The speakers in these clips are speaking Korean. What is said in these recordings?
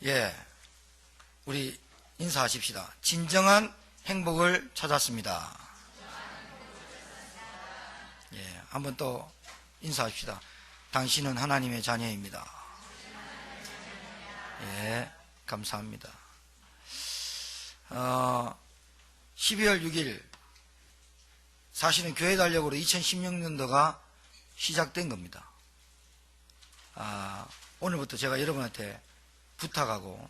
예, 우리 인사하십시다. 진정한 행복을 찾았습니다. 예, 한번 또 인사합시다. 당신은 하나님의 자녀입니다. 예, 감사합니다. 12월 6일 사실은 교회 달력으로 2016년도가 시작된 겁니다. 오늘부터 제가 여러분한테 부탁하고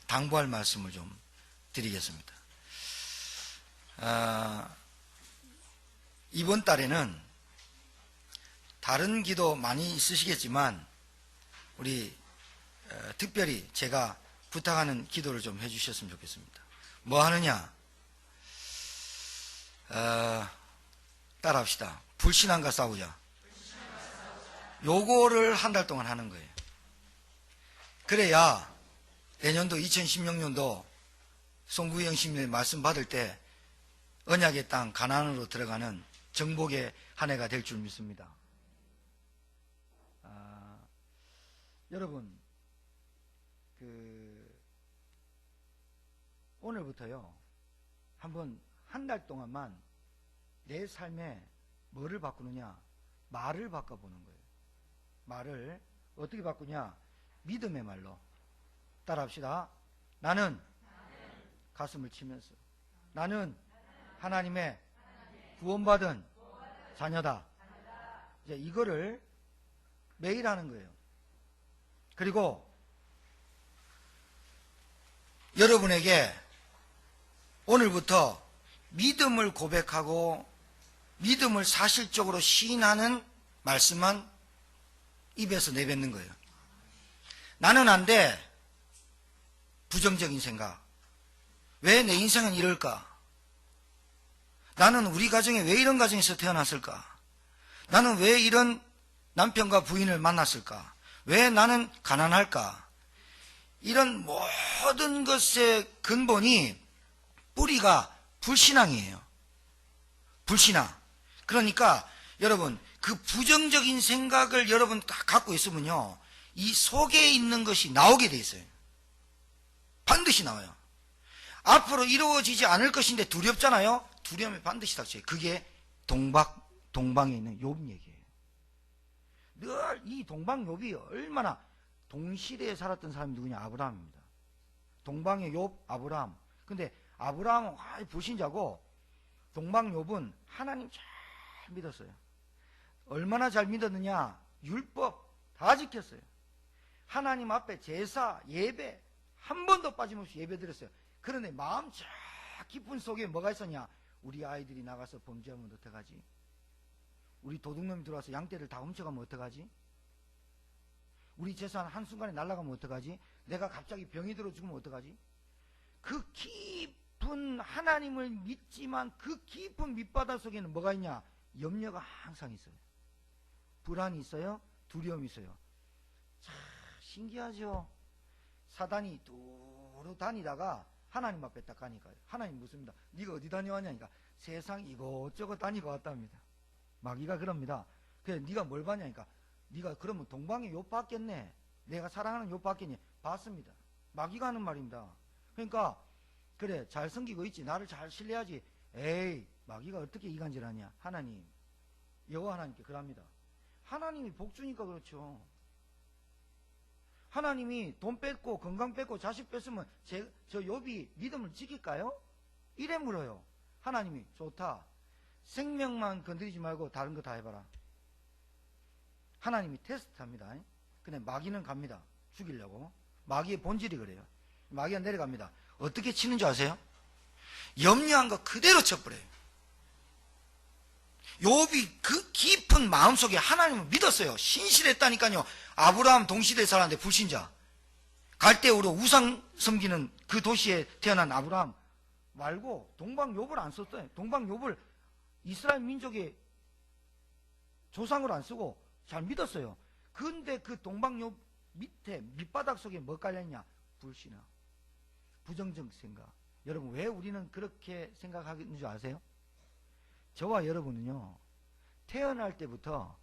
당부할 말씀을 좀 드리겠습니다. 이번 달에는 다른 기도 많이 있으시겠지만 우리 특별히 제가 부탁하는 기도를 좀 해주셨으면 좋겠습니다. 뭐 하느냐? 따라합시다. 불신앙과 싸우자. 요거를 한 달 동안 하는 거예요. 그래야 내년도 2016년도 송구영 시민의 말씀 받을 때 언약의 땅 가나안으로 들어가는 정복의 한 해가 될 줄 믿습니다. 여러분, 오늘부터요, 한번 한 달 동안만 내 삶에 뭐를 바꾸느냐? 말을 바꿔보는 거예요. 말을 어떻게 바꾸냐? 믿음의 말로. 따라합시다. 나는 가슴을 치면서 나는 하나님의 구원받은 자녀다. 이제 이거를 매일 하는 거예요. 그리고 여러분에게 오늘부터 믿음을 고백하고 믿음을 사실적으로 시인하는 말씀만 입에서 내뱉는 거예요. 나는 안 돼. 부정적인 생각. 왜 내 인생은 이럴까? 나는 우리 가정에 왜 이런 가정에서 태어났을까? 나는 왜 이런 남편과 부인을 만났을까? 왜 나는 가난할까? 이런 모든 것의 근본이 뿌리가 불신앙이에요. 불신앙. 그러니까 여러분, 그 부정적인 생각을 여러분 다 갖고 있으면요, 이 속에 있는 것이 나오게 돼 있어요. 반드시 나와요. 앞으로 이루어지지 않을 것인데 두렵잖아요. 두려움이 반드시 닥쳐요. 그게 동방에 있는 욥 얘기예요. 늘 이 동방 욥이 얼마나 동시대에 살았던 사람이 누구냐? 아브라함입니다. 동방의 욥, 아브라함. 근데 아브라함은 불신자고 동방 욥은 하나님 잘 믿었어요. 얼마나 잘 믿었느냐? 율법 다 지켰어요. 하나님 앞에 제사, 예배 한 번도 빠짐없이 예배 드렸어요. 그런데 마음 쫙 깊은 속에 뭐가 있었냐? 우리 아이들이 나가서 범죄하면 어떡하지? 우리 도둑놈이 들어와서 양떼를 다 훔쳐가면 어떡하지? 우리 재산 한순간에 날아가면 어떡하지? 내가 갑자기 병이 들어 죽으면 어떡하지? 그 깊은 하나님을 믿지만 그 깊은 밑바닥 속에는 뭐가 있냐? 염려가 항상 있어요. 불안이 있어요. 두려움이 있어요. 참 신기하죠? 사단이 뚜루 다니다가 하나님 앞에 딱 가니까 하나님 묻습니다. 네가 어디 다녀왔냐니까 세상 이것저것 다니고 왔답니다. 마귀가 그럽니다. 그래 네가 뭘 봤냐니까 네가 그러면 동방의 욥 봤겠네. 내가 사랑하는 욥 봤겠니? 봤습니다. 마귀가 하는 말입니다. 그러니까 그래 잘 섬기고 있지. 나를 잘 신뢰하지. 에이 마귀가 어떻게 이간질하냐. 하나님 여호와 하나님께 그럽니다. 하나님이 복 주니까 그렇죠. 하나님이 돈 뺏고 건강 뺏고 자식 뺏으면 저 욥이 믿음을 지킬까요? 이래 물어요. 하나님이 좋다. 생명만 건드리지 말고 다른 거 다 해봐라. 하나님이 테스트합니다. 근데 마귀는 갑니다. 죽이려고. 마귀의 본질이 그래요. 마귀가 내려갑니다. 어떻게 치는 줄 아세요? 염려한 거 그대로 쳐버려요. 욥이 그 깊은 마음속에 하나님을 믿었어요. 신실했다니까요. 아브라함 동시대에 살았는데 불신자. 갈대우로 우상 섬기는 그 도시에 태어난 아브라함 말고 동방 욥을 안 썼어요. 동방 욥을 이스라엘 민족의 조상으로 안 쓰고 잘 믿었어요. 근데 그 동방 욥 밑에 밑바닥 속에 뭐 깔려있냐? 불신앙, 부정적 생각. 여러분 왜 우리는 그렇게 생각하는 줄 아세요? 저와 여러분은요, 태어날 때부터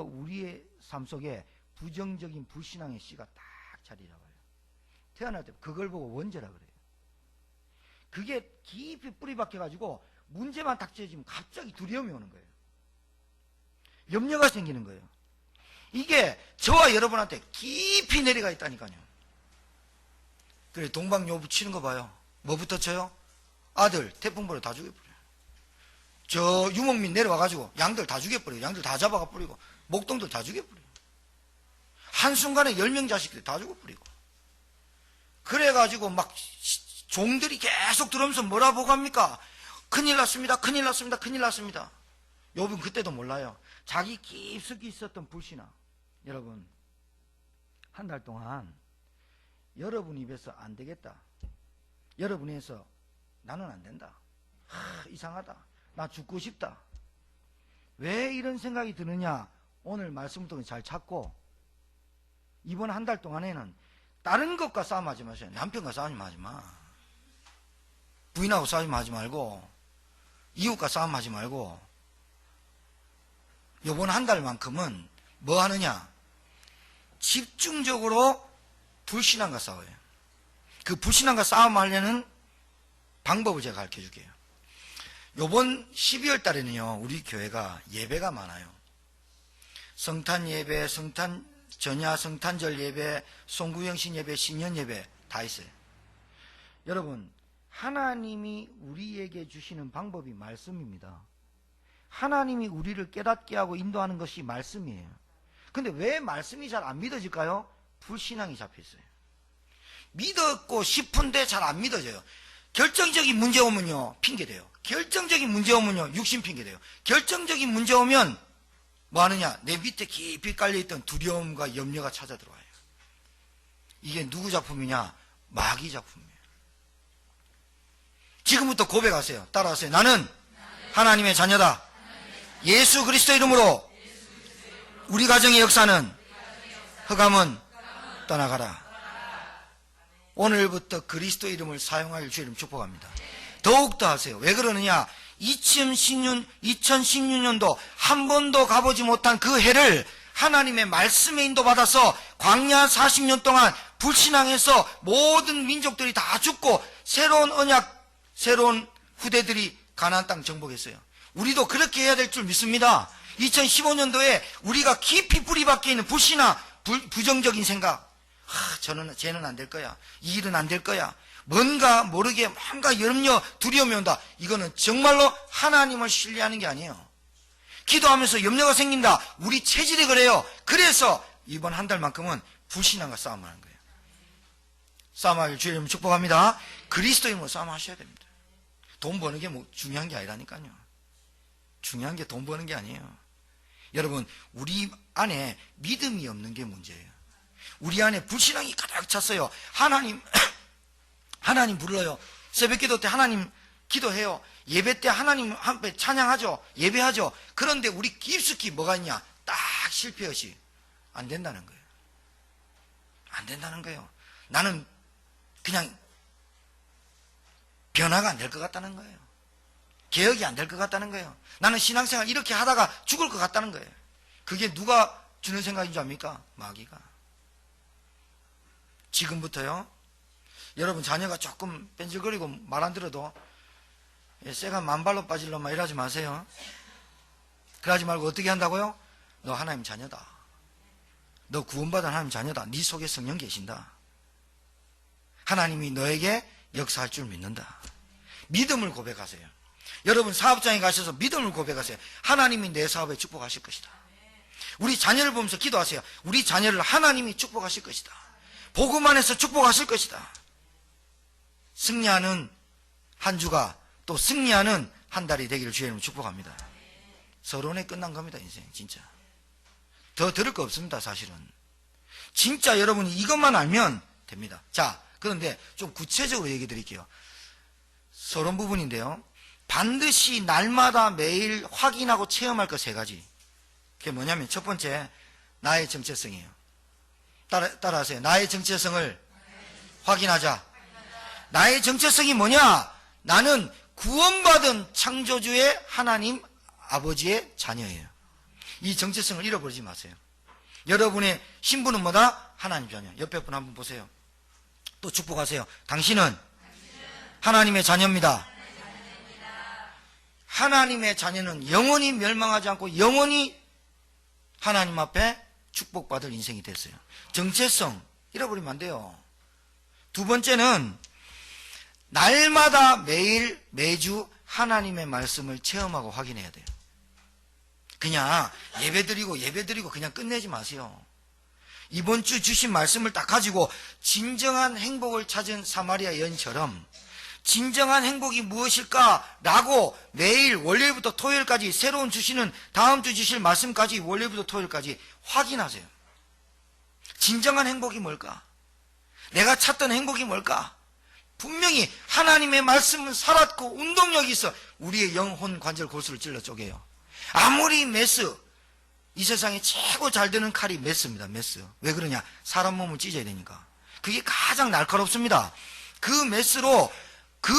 우리의 삶 속에 부정적인 불신앙의 씨가 딱 자리 잡아요. 태어날 때 그걸 보고 원죄라 그래요. 그게 깊이 뿌리 박혀가지고 문제만 닥쳐지면 갑자기 두려움이 오는 거예요. 염려가 생기는 거예요. 이게 저와 여러분한테 깊이 내려가 있다니까요. 그래 동방요부 치는 거 봐요. 뭐부터 쳐요? 아들 태풍 불어 다 죽여버려요. 저 유목민 내려와가지고 양들 다 죽여버려요. 양들 다 잡아가 버리고 목동들 다 죽여버려요. 한순간에 10명 자식들 다 죽어버리고. 그래가지고 막 종들이 계속 들어오면서 뭐라 보고 합니까? 큰일 났습니다. 큰일 났습니다. 큰일 났습니다. 욥은 그때도 몰라요. 자기 깊숙이 있었던 불신앙. 여러분 한 달 동안 여러분 입에서 안 되겠다. 여러분 입에서 나는 안 된다. 이상하다. 나 죽고 싶다. 왜 이런 생각이 드느냐? 오늘 말씀을 통해 잘 찾고 이번 한 달 동안에는 다른 것과 싸움하지 마세요. 남편과 싸움하지 마. 부인하고 싸움하지 말고 이웃과 싸움하지 말고 이번 한 달만큼은 뭐 하느냐? 집중적으로 불신앙과 싸워요. 그 불신앙과 싸움하려는 방법을 제가 가르쳐 줄게요. 요번 12월 달에는요, 우리 교회가 예배가 많아요. 성탄 예배, 전야 성탄절 예배, 송구영신 예배, 신년 예배 다 있어요. 여러분, 하나님이 우리에게 주시는 방법이 말씀입니다. 하나님이 우리를 깨닫게 하고 인도하는 것이 말씀이에요. 근데 왜 말씀이 잘 안 믿어질까요? 불신앙이 잡혀 있어요. 믿었고 싶은데 잘 안 믿어져요. 결정적인 문제 오면요, 핑계대요. 결정적인 문제 오면요, 육신 핑계대요. 결정적인 문제 오면 뭐 하느냐? 내 밑에 깊이 깔려있던 두려움과 염려가 찾아 들어와요. 이게 누구 작품이냐? 마귀 작품이에요. 지금부터 고백하세요. 따라하세요. 나는 하나님의 자녀다. 예수 그리스도 이름으로 우리 가정의 역사는 흑암은 떠나가라. 오늘부터 그리스도 이름을 사용할 주의 이름 축복합니다. 더욱더 하세요. 왜 그러느냐? 2016년도 한 번도 가보지 못한 그 해를 하나님의 말씀에 인도받아서 광야 40년 동안 불신앙해서 모든 민족들이 다 죽고 새로운 언약, 새로운 후대들이 가나안 땅 정복했어요. 우리도 그렇게 해야 될 줄 믿습니다. 2015년도에 우리가 깊이 뿌리 박혀 있는 불신앙, 부정적인 생각, 쟤는 안 될 거야. 이 일은 안 될 거야. 뭔가 모르게 뭔가 염려, 두려움이 온다. 이거는 정말로 하나님을 신뢰하는 게 아니에요. 기도하면서 염려가 생긴다. 우리 체질이 그래요. 그래서 이번 한 달만큼은 불신앙과 싸움하는 거예요. 싸움하길 주의 이름으로 축복합니다. 그리스도 이름으로 싸움하셔야 됩니다. 돈 버는 게 뭐 중요한 게 아니라니까요. 중요한 게 돈 버는 게 아니에요. 여러분, 우리 안에 믿음이 없는 게 문제예요. 우리 안에 불신앙이 가득 찼어요. 하나님 불러요. 새벽기도 때 하나님 기도해요. 예배 때 하나님 앞에 찬양하죠. 예배하죠. 그런데 우리 깊숙이 뭐가 있냐? 딱 실패없이 안 된다는 거예요. 안 된다는 거예요. 나는 그냥 변화가 안 될 것 같다는 거예요. 개혁이 안 될 것 같다는 거예요. 나는 신앙생활 이렇게 하다가 죽을 것 같다는 거예요. 그게 누가 주는 생각인 줄 압니까? 마귀가. 지금부터요, 여러분 자녀가 조금 뺀질거리고 말 안 들어도 쇠가 만발로 빠질 놈만 이러지 마세요. 그러지 말고 어떻게 한다고요? 너 하나님 자녀다. 너 구원받은 하나님 자녀다. 네 속에 성령 계신다. 하나님이 너에게 역사할 줄 믿는다. 믿음을 고백하세요. 여러분 사업장에 가셔서 믿음을 고백하세요. 하나님이 내 사업에 축복하실 것이다. 우리 자녀를 보면서 기도하세요. 우리 자녀를 하나님이 축복하실 것이다. 복음 안에서 축복하실 것이다. 승리하는 한 주가 또 승리하는 한 달이 되기를 주의 이름으로 축복합니다. 서론에 끝난 겁니다. 인생 진짜 더 들을 거 없습니다. 사실은 진짜 여러분이 이것만 알면 됩니다. 자, 그런데 좀 구체적으로 얘기 드릴게요. 서론 부분인데요, 반드시 날마다 매일 확인하고 체험할 것 3가지. 그게 뭐냐면 첫 번째, 나의 정체성이에요. 따라하세요. 나의 정체성을 확인하자. 나의 정체성이 뭐냐? 나는 구원받은 창조주의 하나님 아버지의 자녀예요. 이 정체성을 잃어버리지 마세요. 여러분의 신분은 뭐다? 하나님 자녀. 옆에 분 한번 보세요. 또 축복하세요. 당신은 하나님의 자녀입니다. 하나님의 자녀는 영원히 멸망하지 않고 영원히 하나님 앞에 축복받을 인생이 됐어요. 정체성 잃어버리면 안 돼요. 두 번째는 날마다 매일 매주 하나님의 말씀을 체험하고 확인해야 돼요. 그냥 예배드리고 그냥 끝내지 마세요. 이번 주 주신 말씀을 딱 가지고 진정한 행복을 찾은 사마리아 여인처럼 진정한 행복이 무엇일까라고 매일 월요일부터 토요일까지 새로운 주시는 다음 주 주실 말씀까지 월요일부터 토요일까지 확인하세요. 진정한 행복이 뭘까? 내가 찾던 행복이 뭘까? 분명히 하나님의 말씀은 살았고 운동력이 있어 우리의 영혼 관절 골수를 찔러 쪼개요. 아무리 메스, 이 세상에 최고 잘 드는 칼이 메스입니다. 메스. 왜 그러냐? 사람 몸을 찢어야 되니까. 그게 가장 날카롭습니다. 그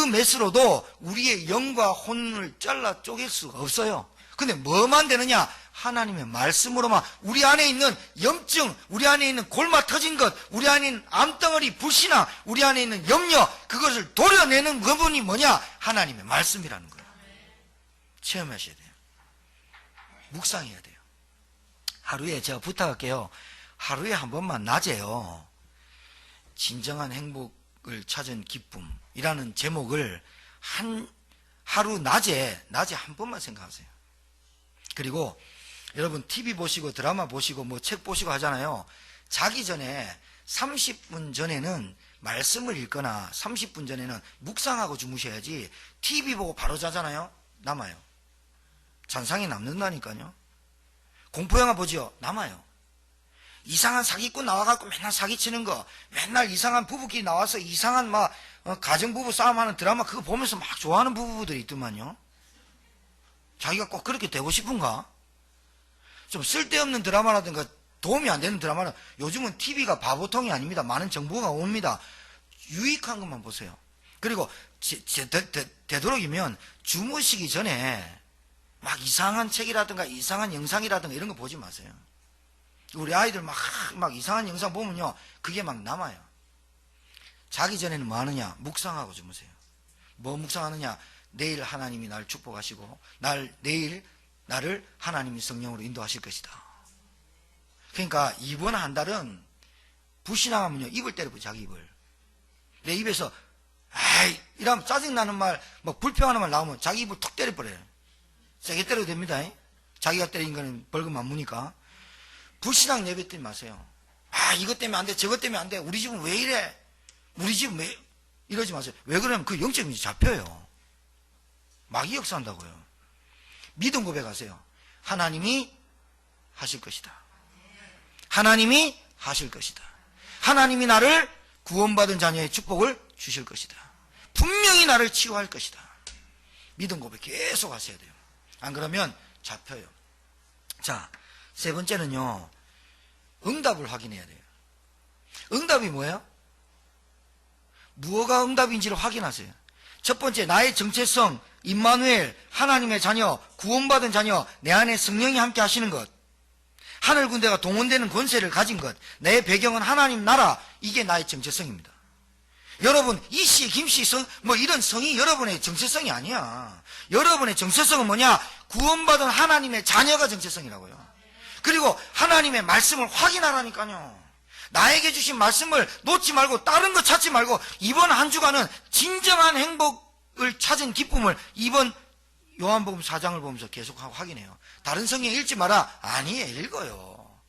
메스로도 우리의 영과 혼을 잘라 쪼갤 수가 없어요. 근데 뭐만 되느냐? 하나님의 말씀으로만 우리 안에 있는 염증, 우리 안에 있는 골마 터진 것, 우리 안에 있는 암덩어리, 불신앙, 우리 안에 있는 염려, 그것을 도려내는 그분이 뭐냐? 하나님의 말씀이라는 거예요. 체험하셔야 돼요. 묵상해야 돼요. 하루에 제가 부탁할게요. 하루에 한 번만 낮에요. 진정한 행복을 찾은 기쁨이라는 제목을 하루 낮에 한 번만 생각하세요. 그리고 여러분 TV 보시고 드라마 보시고 뭐 책 보시고 하잖아요. 자기 전에 30분 전에는 말씀을 읽거나 30분 전에는 묵상하고 주무셔야지 TV 보고 바로 자잖아요. 남아요. 잔상이 남는다니까요. 공포영화 보죠. 남아요. 이상한 사기꾼 나와갖고 맨날 사기치는 거, 맨날 이상한 부부끼리 나와서 이상한 가정부부 싸움하는 드라마 그거 보면서 막 좋아하는 부부들이 있더만요. 자기가 꼭 그렇게 되고 싶은가? 좀 쓸데없는 드라마라든가 도움이 안 되는 드라마는 요즘은 TV가 바보통이 아닙니다. 많은 정보가 옵니다. 유익한 것만 보세요. 그리고 되도록이면 주무시기 전에 막 이상한 책이라든가 이상한 영상이라든가 이런 거 보지 마세요. 우리 아이들 막 이상한 영상 보면요. 그게 막 남아요. 자기 전에는 뭐 하느냐? 묵상하고 주무세요. 뭐 묵상하느냐? 내일 하나님이 나를 축복하시고 내일 나를 하나님이 성령으로 인도하실 것이다. 그러니까 이번 한 달은 불신앙하면요. 입을 때려보죠. 자기 입을. 내 입에서 아이 이러면 짜증나는 말 뭐 불평하는 말 나오면 자기 입을 툭 때려버려요. 세게 때려도 됩니다. 자기가 때린 거는 벌금 안 무니까. 불신앙 내뱉지 마세요. 아 이것 때문에 안 돼 저것 때문에 안 돼 우리 집은 왜 이래 우리 집은 왜 이러지 마세요. 왜 그러냐면 그 영적인 문제 잡혀요. 마귀 역사한다고요. 믿음 고백하세요. 하나님이 하실 것이다. 하나님이 하실 것이다. 하나님이 나를 구원받은 자녀의 축복을 주실 것이다. 분명히 나를 치유할 것이다. 믿음 고백 계속 하셔야 돼요. 안 그러면 잡혀요. 자, 세 번째는요. 응답을 확인해야 돼요. 응답이 뭐예요? 무엇가 응답인지를 확인하세요. 첫 번째, 나의 정체성, 임마누엘, 하나님의 자녀, 구원받은 자녀, 내 안에 성령이 함께 하시는 것, 하늘 군대가 동원되는 권세를 가진 것, 내 배경은 하나님 나라, 이게 나의 정체성입니다. 여러분, 이씨, 김씨, 이런 성이 여러분의 정체성이 아니야. 여러분의 정체성은 뭐냐? 구원받은 하나님의 자녀가 정체성이라고요. 그리고 하나님의 말씀을 확인하라니까요. 나에게 주신 말씀을 놓지 말고 다른 거 찾지 말고 이번 한 주간은 진정한 행복을 찾은 기쁨을 이번 요한복음 4장을 보면서 계속 확인해요. 다른 성경 읽지 마라. 아니에요. 읽어요.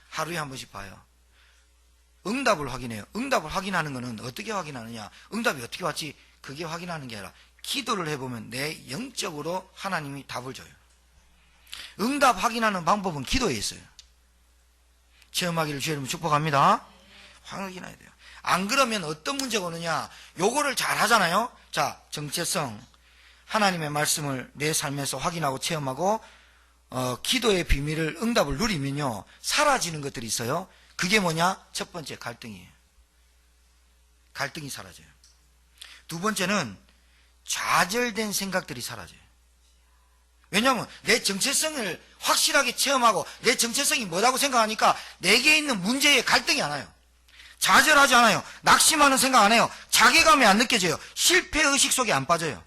하루에 한 번씩 봐요. 응답을 확인해요. 응답을 확인하는 것은 어떻게 확인하느냐? 응답이 어떻게 왔지? 그게 확인하는 게 아니라 기도를 해보면 내 영적으로 하나님이 답을 줘요. 응답 확인하는 방법은 기도에 있어요. 체험하기를 주의 이름으로 축복합니다. 확인해야 돼요. 안 그러면 어떤 문제가 오느냐? 요거를 잘 하잖아요. 자, 정체성, 하나님의 말씀을 내 삶에서 확인하고 체험하고 기도의 비밀을 응답을 누리면요. 사라지는 것들이 있어요. 그게 뭐냐? 첫 번째 갈등이에요. 갈등이 사라져요. 두 번째는 좌절된 생각들이 사라져요. 왜냐하면 내 정체성을 확실하게 체험하고 내 정체성이 뭐라고 생각하니까 내게 있는 문제에 갈등이 안 와요. 좌절하지 않아요. 낙심하는 생각 안 해요. 자괴감이 안 느껴져요. 실패의식 속에 안 빠져요.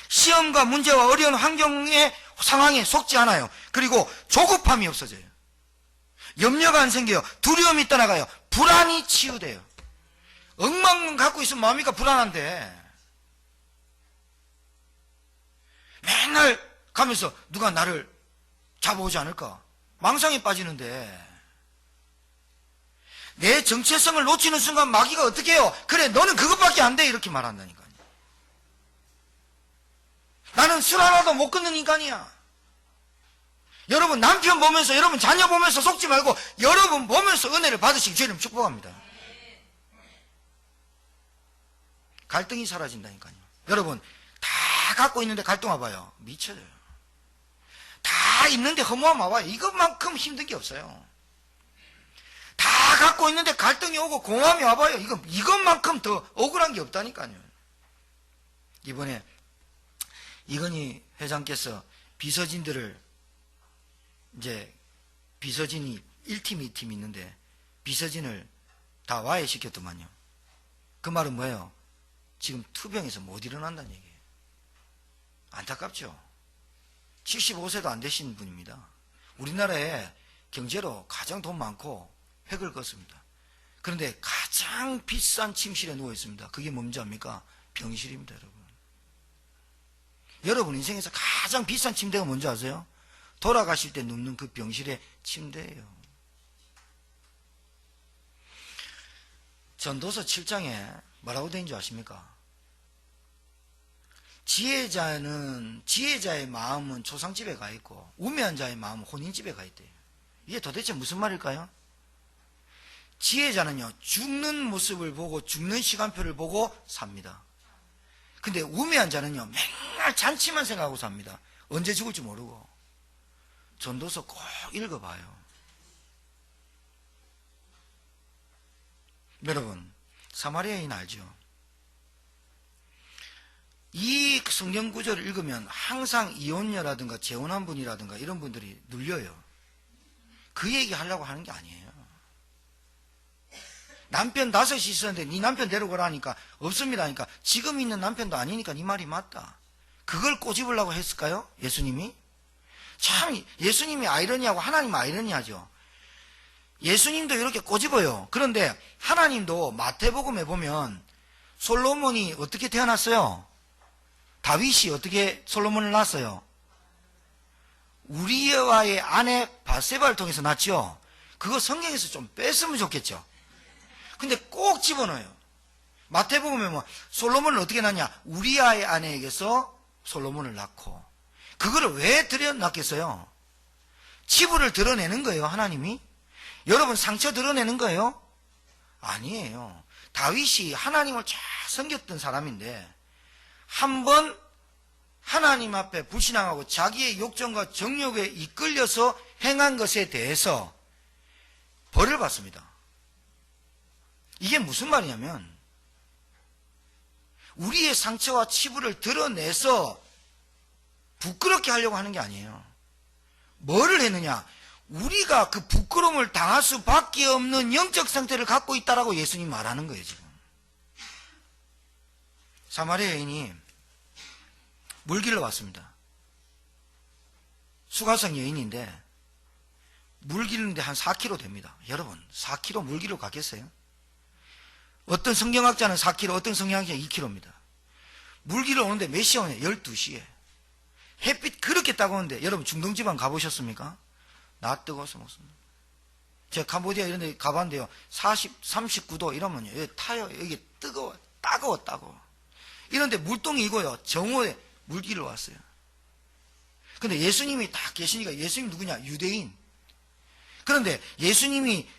시험과 문제와 어려운 환경의 상황에 속지 않아요. 그리고 조급함이 없어져요. 염려가 안 생겨요. 두려움이 떠나가요. 불안이 치유돼요. 억만금 갖고 있으면 마음이가 불안한데 맨날 가면서 누가 나를 잡아오지 않을까? 망상에 빠지는데 내 정체성을 놓치는 순간 마귀가 어떻게 해요? 그래 너는 그것밖에 안 돼 이렇게 말한다니까요. 나는 술 하나도 못 끊는 인간이야. 여러분 남편 보면서 여러분 자녀 보면서 속지 말고 여러분 보면서 은혜를 받으시기 주님 축복합니다. 갈등이 사라진다니까요. 여러분 다 갖고 있는데 갈등 와봐요. 미쳐져요. 다 있는데 허무함 와봐요. 이것만큼 힘든 게 없어요. 다 갖고 있는데 갈등이 오고 공허함이 와봐요. 이것만큼 더 억울한 게 없다니까요. 이번에 이건희 회장께서 비서진들을 이제 비서진이 1팀, 2팀 있는데 비서진을 다 와해시켰더만요. 그 말은 뭐예요? 지금 투병에서 못 일어난다는 얘기예요. 안타깝죠? 75세도 안 되신 분입니다. 우리나라에 경제로 가장 돈 많고 획을 걷습니다. 그런데 가장 비싼 침실에 누워 있습니다. 그게 뭔지 압니까? 병실입니다, 여러분. 여러분 인생에서 가장 비싼 침대가 뭔지 아세요? 돌아가실 때 눕는 그 병실의 침대예요. 전도서 7장에 뭐라고 되어 있는 줄 아십니까? 지혜자의 마음은 초상집에 가 있고 우매한 자의 마음은 혼인집에 가 있대요. 이게 도대체 무슨 말일까요? 지혜자는요 죽는 모습을 보고 죽는 시간표를 보고 삽니다. 근데 우매한 자는요 맨날 잔치만 생각하고 삽니다. 언제 죽을지 모르고. 전도서 꼭 읽어봐요. 여러분 사마리아인 알죠? 이 성경 구절을 읽으면 항상 이혼녀라든가 재혼한 분이라든가 이런 분들이 눌려요. 그 얘기 하려고 하는 게 아니에요. 남편 5이 있었는데 네 남편 데려오라 하니까 없습니다 하니까 지금 있는 남편도 아니니까 네 말이 맞다. 그걸 꼬집으려고 했을까요? 예수님이? 참 예수님이 아이러니하고 하나님 아이러니하죠. 예수님도 이렇게 꼬집어요. 그런데 하나님도 마태복음에 보면 솔로몬이 어떻게 태어났어요? 다윗이 어떻게 솔로몬을 낳았어요? 우리와의 아내 바세바를 통해서 낳죠. 그거 성경에서 좀 뺐으면 좋겠죠. 근데 꼭 집어넣어요. 마태복음에 뭐 솔로몬을 어떻게 낳냐? 우리아의 아내에게서 솔로몬을 낳고. 그거를 왜 드러났겠어요? 치부를 드러내는 거예요, 하나님이? 여러분 상처 드러내는 거예요? 아니에요. 다윗이 하나님을 잘 섬겼던 사람인데 한번 하나님 앞에 불신앙하고 자기의 욕정과 정욕에 이끌려서 행한 것에 대해서 벌을 받습니다. 이게 무슨 말이냐면 우리의 상처와 치부를 드러내서 부끄럽게 하려고 하는 게 아니에요. 뭐를 했느냐? 우리가 그 부끄러움을 당할 수밖에 없는 영적 상태를 갖고 있다라고 예수님 말하는 거예요, 지금. 사마리아 여인이 물 길러 왔습니다. 수가성 여인인데 물 기르는데 한 4km 됩니다. 여러분 4km 물 길러 갔겠어요? 어떤 성경학자는 4km, 어떤 성경학자는 2km입니다. 물 길러 오는데 몇 시에 오냐? 12시에. 햇빛 그렇게 따가운데 여러분 중동지방 가보셨습니까? 나 뜨거워서 못 씁니다. 제가 캄보디아 이런 데 가봤는데요. 39도 이러면요. 여기 타요. 여기 따가워. 이런데 물동이 이고요. 정오에 물길을 왔어요. 근데 예수님이 다 계시니까 예수님 누구냐? 유대인. 그런데 예수님이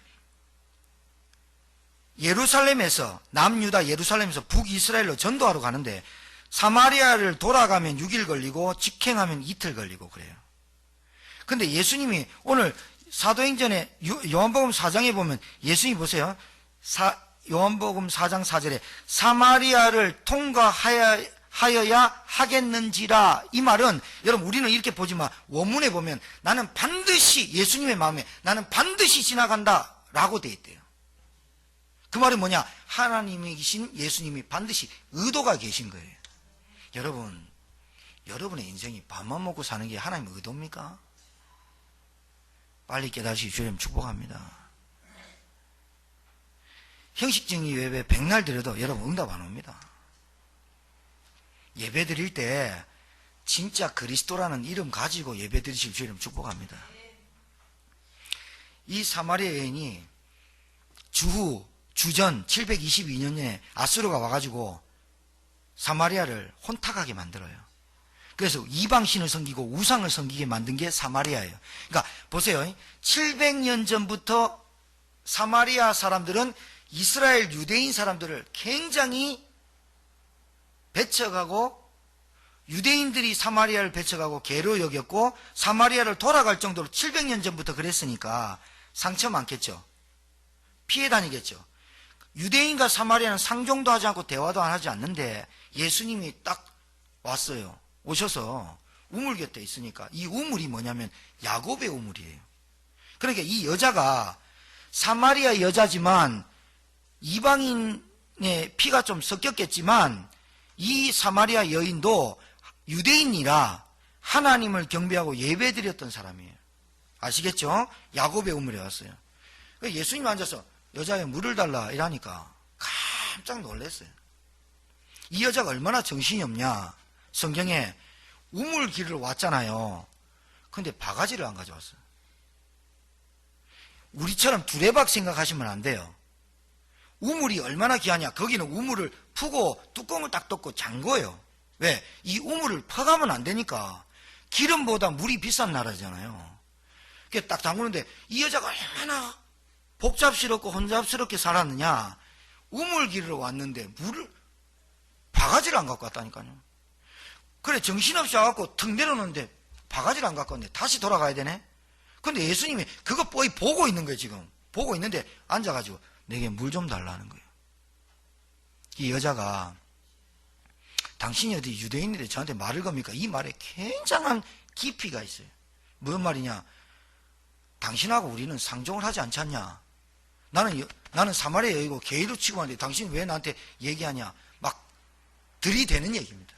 예루살렘에서 남유다 예루살렘에서 북이스라엘로 전도하러 가는데 사마리아를 돌아가면 6일 걸리고 직행하면 이틀 걸리고 그래요. 근데 예수님이 오늘 사도행전에 요한복음 4장에 보면 예수님이 보세요. 요한복음 4장 4절에 사마리아를 통과하여야 하여야 하겠는지라. 이 말은 여러분 우리는 이렇게 보지만 원문에 보면 나는 반드시 예수님의 마음에 나는 반드시 지나간다 라고 돼 있대요. 그 말은 뭐냐? 하나님이 계신 예수님이 반드시 의도가 계신 거예요. 여러분, 여러분의 인생이 밥만 먹고 사는 게 하나님의 의도입니까? 빨리 깨닫으시 주님 축복합니다. 형식적인 예배 백날 드려도 여러분 응답 안 옵니다. 예배 드릴 때 진짜 그리스도라는 이름 가지고 예배 드리실 주님 축복합니다. 이 사마리아 여인이 주전 722년에 아수르가 와가지고 사마리아를 혼탁하게 만들어요. 그래서 이방신을 섬기고 우상을 섬기게 만든 게 사마리아예요. 그러니까 보세요. 700년 전부터 사마리아 사람들은 이스라엘 유대인 사람들을 굉장히 배척하고 유대인들이 사마리아를 배척하고 개로 여겼고 사마리아를 돌아갈 정도로 700년 전부터 그랬으니까 상처 많겠죠. 피해 다니겠죠. 유대인과 사마리아는 상종도 하지 않고 대화도 안 하지 않는데 예수님이 딱 왔어요. 오셔서 우물 곁에 있으니까 이 우물이 뭐냐면 야곱의 우물이에요. 그러니까 이 여자가 사마리아 여자지만 이방인의 피가 좀 섞였겠지만 이 사마리아 여인도 유대인이라 하나님을 경배하고 예배드렸던 사람이에요. 아시겠죠? 야곱의 우물에 왔어요. 예수님 앉아서 여자에 물을 달라 이러니까 깜짝 놀랐어요. 이 여자가 얼마나 정신이 없냐. 성경에 우물 길을 왔잖아요. 근데 바가지를 안 가져왔어요. 우리처럼 두레박 생각하시면 안 돼요. 우물이 얼마나 귀하냐. 거기는 우물을 푸고 뚜껑을 딱 덮고 잠궈요. 왜? 이 우물을 퍼가면 안 되니까. 기름보다 물이 비싼 나라잖아요. 그게 딱 담그는데 이 여자가 얼마나 복잡스럽고 혼잡스럽게 살았느냐. 우물길로 왔는데 물을 바가지를 안 갖고 왔다니까요. 그래 정신없이 와갖고 턱 내려놓는데 바가지를 안 갖고 왔는데 다시 돌아가야 되네. 근데 예수님이 그거 보고 있는 거예요. 지금 보고 있는데 앉아가지고 내게 물 좀 달라는 거예요. 이 여자가 당신이 어디 유대인인데 저한테 말을 겁니까? 이 말에 굉장한 깊이가 있어요. 무슨 말이냐? 당신하고 우리는 상종을 하지 않지 않냐? 나는 사마리아 여인이고 게이로 치고 왔는데 당신 왜 나한테 얘기하냐? 막 들이대는 얘기입니다.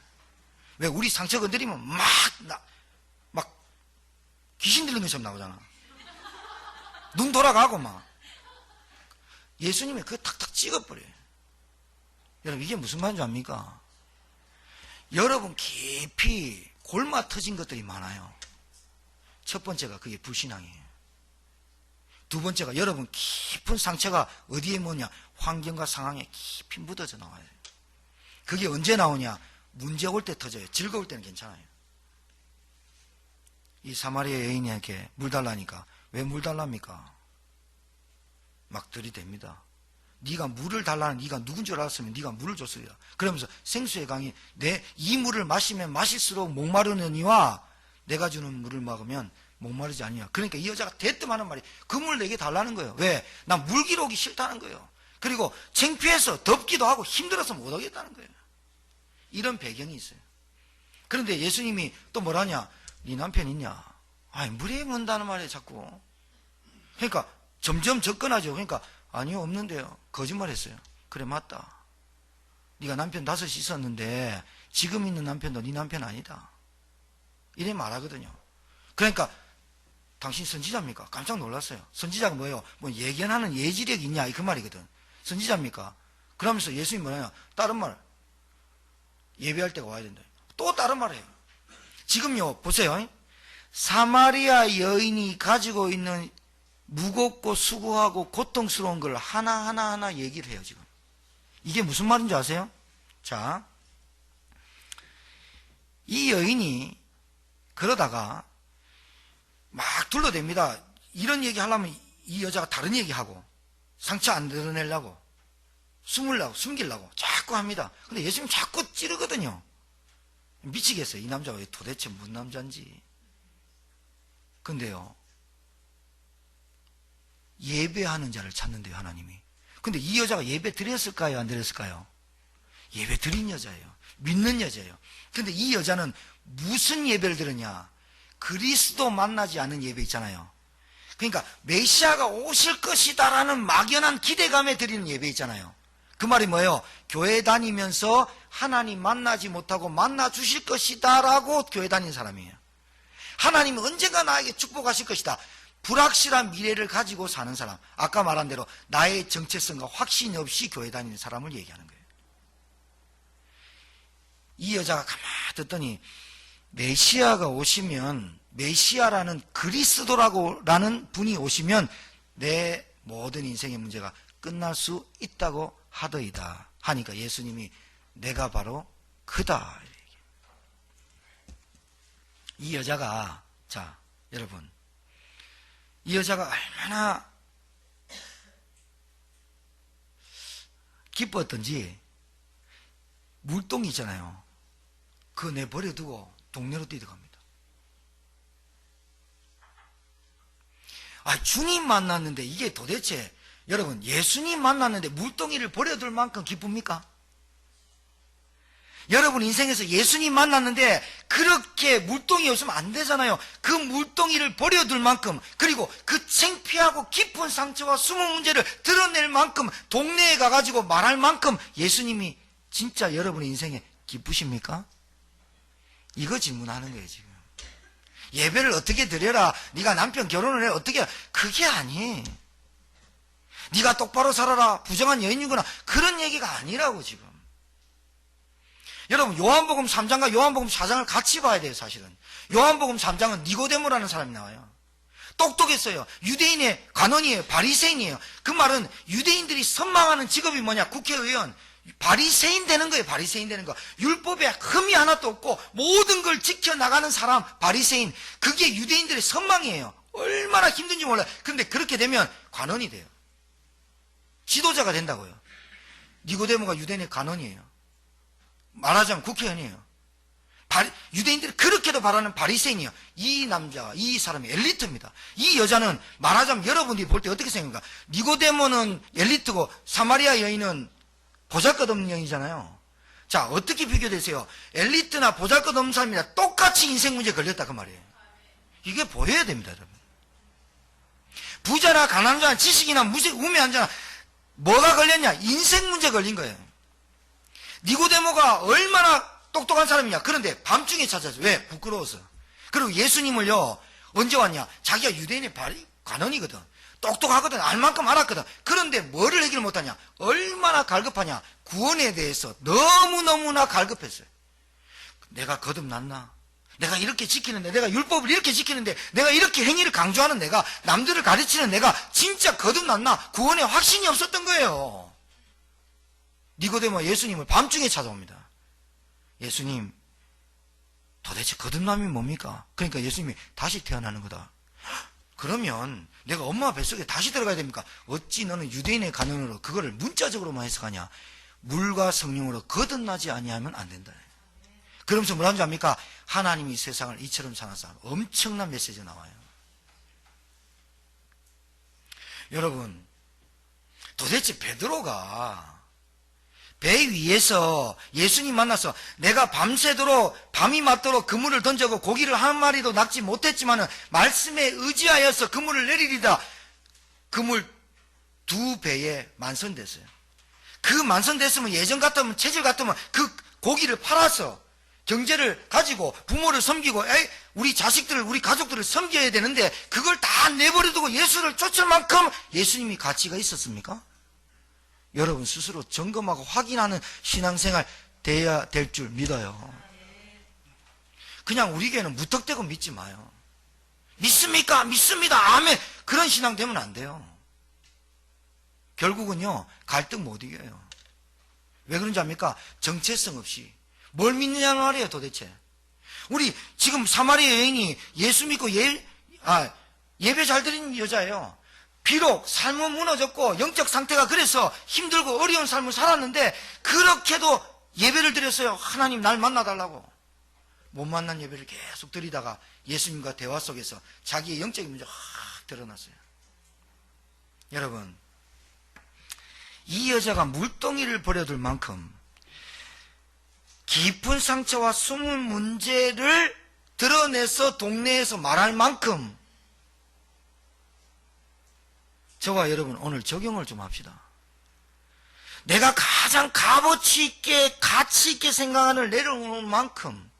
왜? 우리 상처 건드리면 막 귀신 들린 것처럼 나오잖아. 눈 돌아가고 막. 예수님이 그거 탁탁 찍어버려요. 여러분 이게 무슨 말인지 압니까? 여러분 깊이 골마 터진 것들이 많아요. 첫 번째가 그게 불신앙이에요. 두 번째가 여러분 깊은 상처가 어디에 뭐냐? 환경과 상황에 깊이 묻어져 나와요. 그게 언제 나오냐? 문제 올 때 터져요. 즐거울 때는 괜찮아요. 이 사마리아 여인에게 물 달라니까 왜 물 달랍니까? 막 들이댑니다. 네가 물을 달라는 네가 누군 줄 알았으면 네가 물을 줬으리라. 그러면서 생수의 강이 내 이 물을 마시면 마실수록 목마르느니와 내가 주는 물을 먹으면 목마르지 아니냐. 그러니까 이 여자가 대뜸 하는 말이 그 물 내게 달라는 거예요. 왜? 난 물기로 오기 싫다는 거예요. 그리고 창피해서 덥기도 하고 힘들어서 못 오겠다는 거예요. 이런 배경이 있어요. 그런데 예수님이 또 뭐라냐? 네 남편 있냐? 아이 물에 문다는 말이에요 자꾸. 그러니까 점점 접근하죠. 그러니까 아니요 없는데요. 거짓말했어요. 그래 맞다. 네가 남편 5이 있었는데 지금 있는 남편도 네 남편 아니다. 이래 말하거든요. 그러니까 당신 선지자입니까? 깜짝 놀랐어요. 선지자가 뭐예요? 뭐 예견하는 예지력이 있냐 그 말이거든. 선지자입니까? 그러면서 예수님이 뭐냐? 다른 말 예배할 때가 와야 된다. 또 다른 말이에요. 지금요 보세요. 사마리아 여인이 가지고 있는 무겁고 수고하고 고통스러운 걸 하나하나 얘기를 해요 지금. 이게 무슨 말인지 아세요? 자, 이 여인이 그러다가 막 둘러댑니다. 이런 얘기 하려면 이 여자가 다른 얘기하고 상처 안 드러내려고 숨기려고 자꾸 합니다. 근데 예수님 자꾸 찌르거든요. 미치겠어요. 이 남자가 도대체 무슨 남자인지. 근데요 예배하는 자를 찾는데요 하나님이. 근데 이 여자가 예배 드렸을까요 안 드렸을까요? 예배 드린 여자예요. 믿는 여자예요. 근데 이 여자는 무슨 예배를 드렸냐? 그리스도 만나지 않은 예배 있잖아요. 그러니까 메시아가 오실 것이다라는 막연한 기대감에 드리는 예배 있잖아요. 그 말이 뭐예요? 교회 다니면서 하나님 만나지 못하고 만나 주실 것이다라고 교회 다니는 사람이에요. 하나님은 언젠가 나에게 축복하실 것이다. 불확실한 미래를 가지고 사는 사람. 아까 말한 대로 나의 정체성과 확신이 없이 교회 다니는 사람을 얘기하는 거예요. 이 여자가 가만히 듣더니 메시아가 오시면, 메시아라는 그리스도라는 분이 오시면 내 모든 인생의 문제가 끝날 수 있다고 하더이다 하니까 예수님이 내가 바로 그다. 이 여자가, 자 여러분, 이 여자가 얼마나 기뻤던지, 물동이 있잖아요. 그거 내버려두고 동네로 뛰어갑니다. 주님 만났는데 이게 도대체, 여러분, 예수님 만났는데 물동이를 버려둘 만큼 기쁩니까? 여러분 인생에서 예수님 만났는데 그렇게 물동이 없으면 안 되잖아요. 그 물동이를 버려둘 만큼, 그리고 그 창피하고 깊은 상처와 숨은 문제를 드러낼 만큼, 동네에 가가지고 말할 만큼 예수님이 진짜 여러분의 인생에 기쁘십니까? 이거 질문하는 거예요 지금. 예배를 어떻게 드려라, 네가 남편 결혼을 해, 어떻게, 그게 아니에요. 네가 똑바로 살아라, 부정한 여인이구나, 그런 얘기가 아니라고 지금. 여러분 요한복음 3장과 요한복음 4장을 같이 봐야 돼요. 사실은 요한복음 3장은 니고데모라는 사람이 나와요. 똑똑했어요. 유대인의 관원이에요. 바리새인이에요. 그 말은 유대인들이 선망하는 직업이 뭐냐? 국회의원. 바리새인 되는 거예요. 바리새인 되는 거. 율법에 흠이 하나도 없고 모든 걸 지켜나가는 사람, 바리새인. 그게 유대인들의 선망이에요. 얼마나 힘든지 몰라요. 그런데 그렇게 되면 관원이 돼요. 지도자가 된다고요. 니고데모가 유대인의 관원이에요. 말하자면 국회의원이에요. 유대인들이 그렇게도 바라는 바리새인이에요. 이 남자, 이 사람이 엘리트입니다. 이 여자는 말하자면 여러분들이 볼 때 어떻게 생각합니까? 니고데모는 엘리트고 사마리아 여인은 보잘것없는 여인이잖아요. 자, 어떻게 비교되세요? 엘리트나 보잘것없는 사람이랑 똑같이 인생 문제에 걸렸다 그 말이에요. 이게 보여야 됩니다, 여러분. 부자나 가난한 자나 지식이나 우매한 자나 뭐가 걸렸냐? 인생 문제 걸린 거예요. 니고데모가 얼마나 똑똑한 사람이냐? 그런데 밤중에 찾아서. 왜? 부끄러워서. 그리고 예수님을요, 언제 왔냐? 자기가 유대인의 관원이거든. 똑똑하거든. 알 만큼 알았거든. 그런데 뭐를 해결 못하냐? 얼마나 갈급하냐? 구원에 대해서 너무너무나 갈급했어요. 내가 거듭났나? 내가 이렇게 지키는데, 내가 율법을 이렇게 지키는데, 내가 이렇게 행위를 강조하는 내가, 남들을 가르치는 내가 진짜 거듭났나? 구원에 확신이 없었던 거예요. 니고데모가 예수님을 밤중에 찾아옵니다. 예수님, 도대체 거듭남이 뭡니까? 그러니까 예수님이 다시 태어나는 거다. 그러면 내가 엄마 뱃속에 다시 들어가야 됩니까? 어찌 너는 유대인의 관원으로 그거를 문자적으로만 해석하냐? 물과 성령으로 거듭나지 아니하면 안 된다. 그러면서 뭐라는 줄 압니까? 하나님이 세상을 이처럼 사랑하사. 엄청난 메시지가 나와요. 여러분, 도대체 베드로가 배 위에서 예수님 만나서 내가 밤새도록 밤이 맞도록 그물을 던져고 고기를 한 마리도 낚지 못했지만 말씀에 의지하여서 그물을 내리리다. 그물 2배에 만선됐어요. 그 만선됐으면 예전 같으면 체질 같으면 그 고기를 팔아서 경제를 가지고 부모를 섬기고 우리 자식들을, 우리 가족들을 섬겨야 되는데 그걸 다 내버려두고 예수를 쫓을 만큼 예수님이 가치가 있었습니까? 여러분 스스로 점검하고 확인하는 신앙생활 돼야 될 줄 믿어요. 그냥 우리 교회는 무턱대고 믿지 마요. 믿습니까? 믿습니다. 아멘. 그런 신앙 되면 안 돼요. 결국은요 갈등 못 이겨요. 왜 그런지 압니까? 정체성 없이 뭘 믿느냐는 말이에요 도대체. 우리 지금 사마리아 여인이 예수 믿고 예배 잘 드리는 여자예요. 비록 삶은 무너졌고 영적 상태가 그래서 힘들고 어려운 삶을 살았는데 그렇게도 예배를 드렸어요. 하나님 날 만나달라고. 못 만난 예배를 계속 드리다가 예수님과 대화 속에서 자기의 영적인 문제가 확 드러났어요. 여러분, 이 여자가 물동이를 버려둘 만큼 깊은 상처와 숨은 문제를 드러내서 동네에서 말할 만큼 저와 여러분 오늘 적용을 좀 합시다. 내가 가장 값어치 있게 가치 있게 생각하는 내려오는 만큼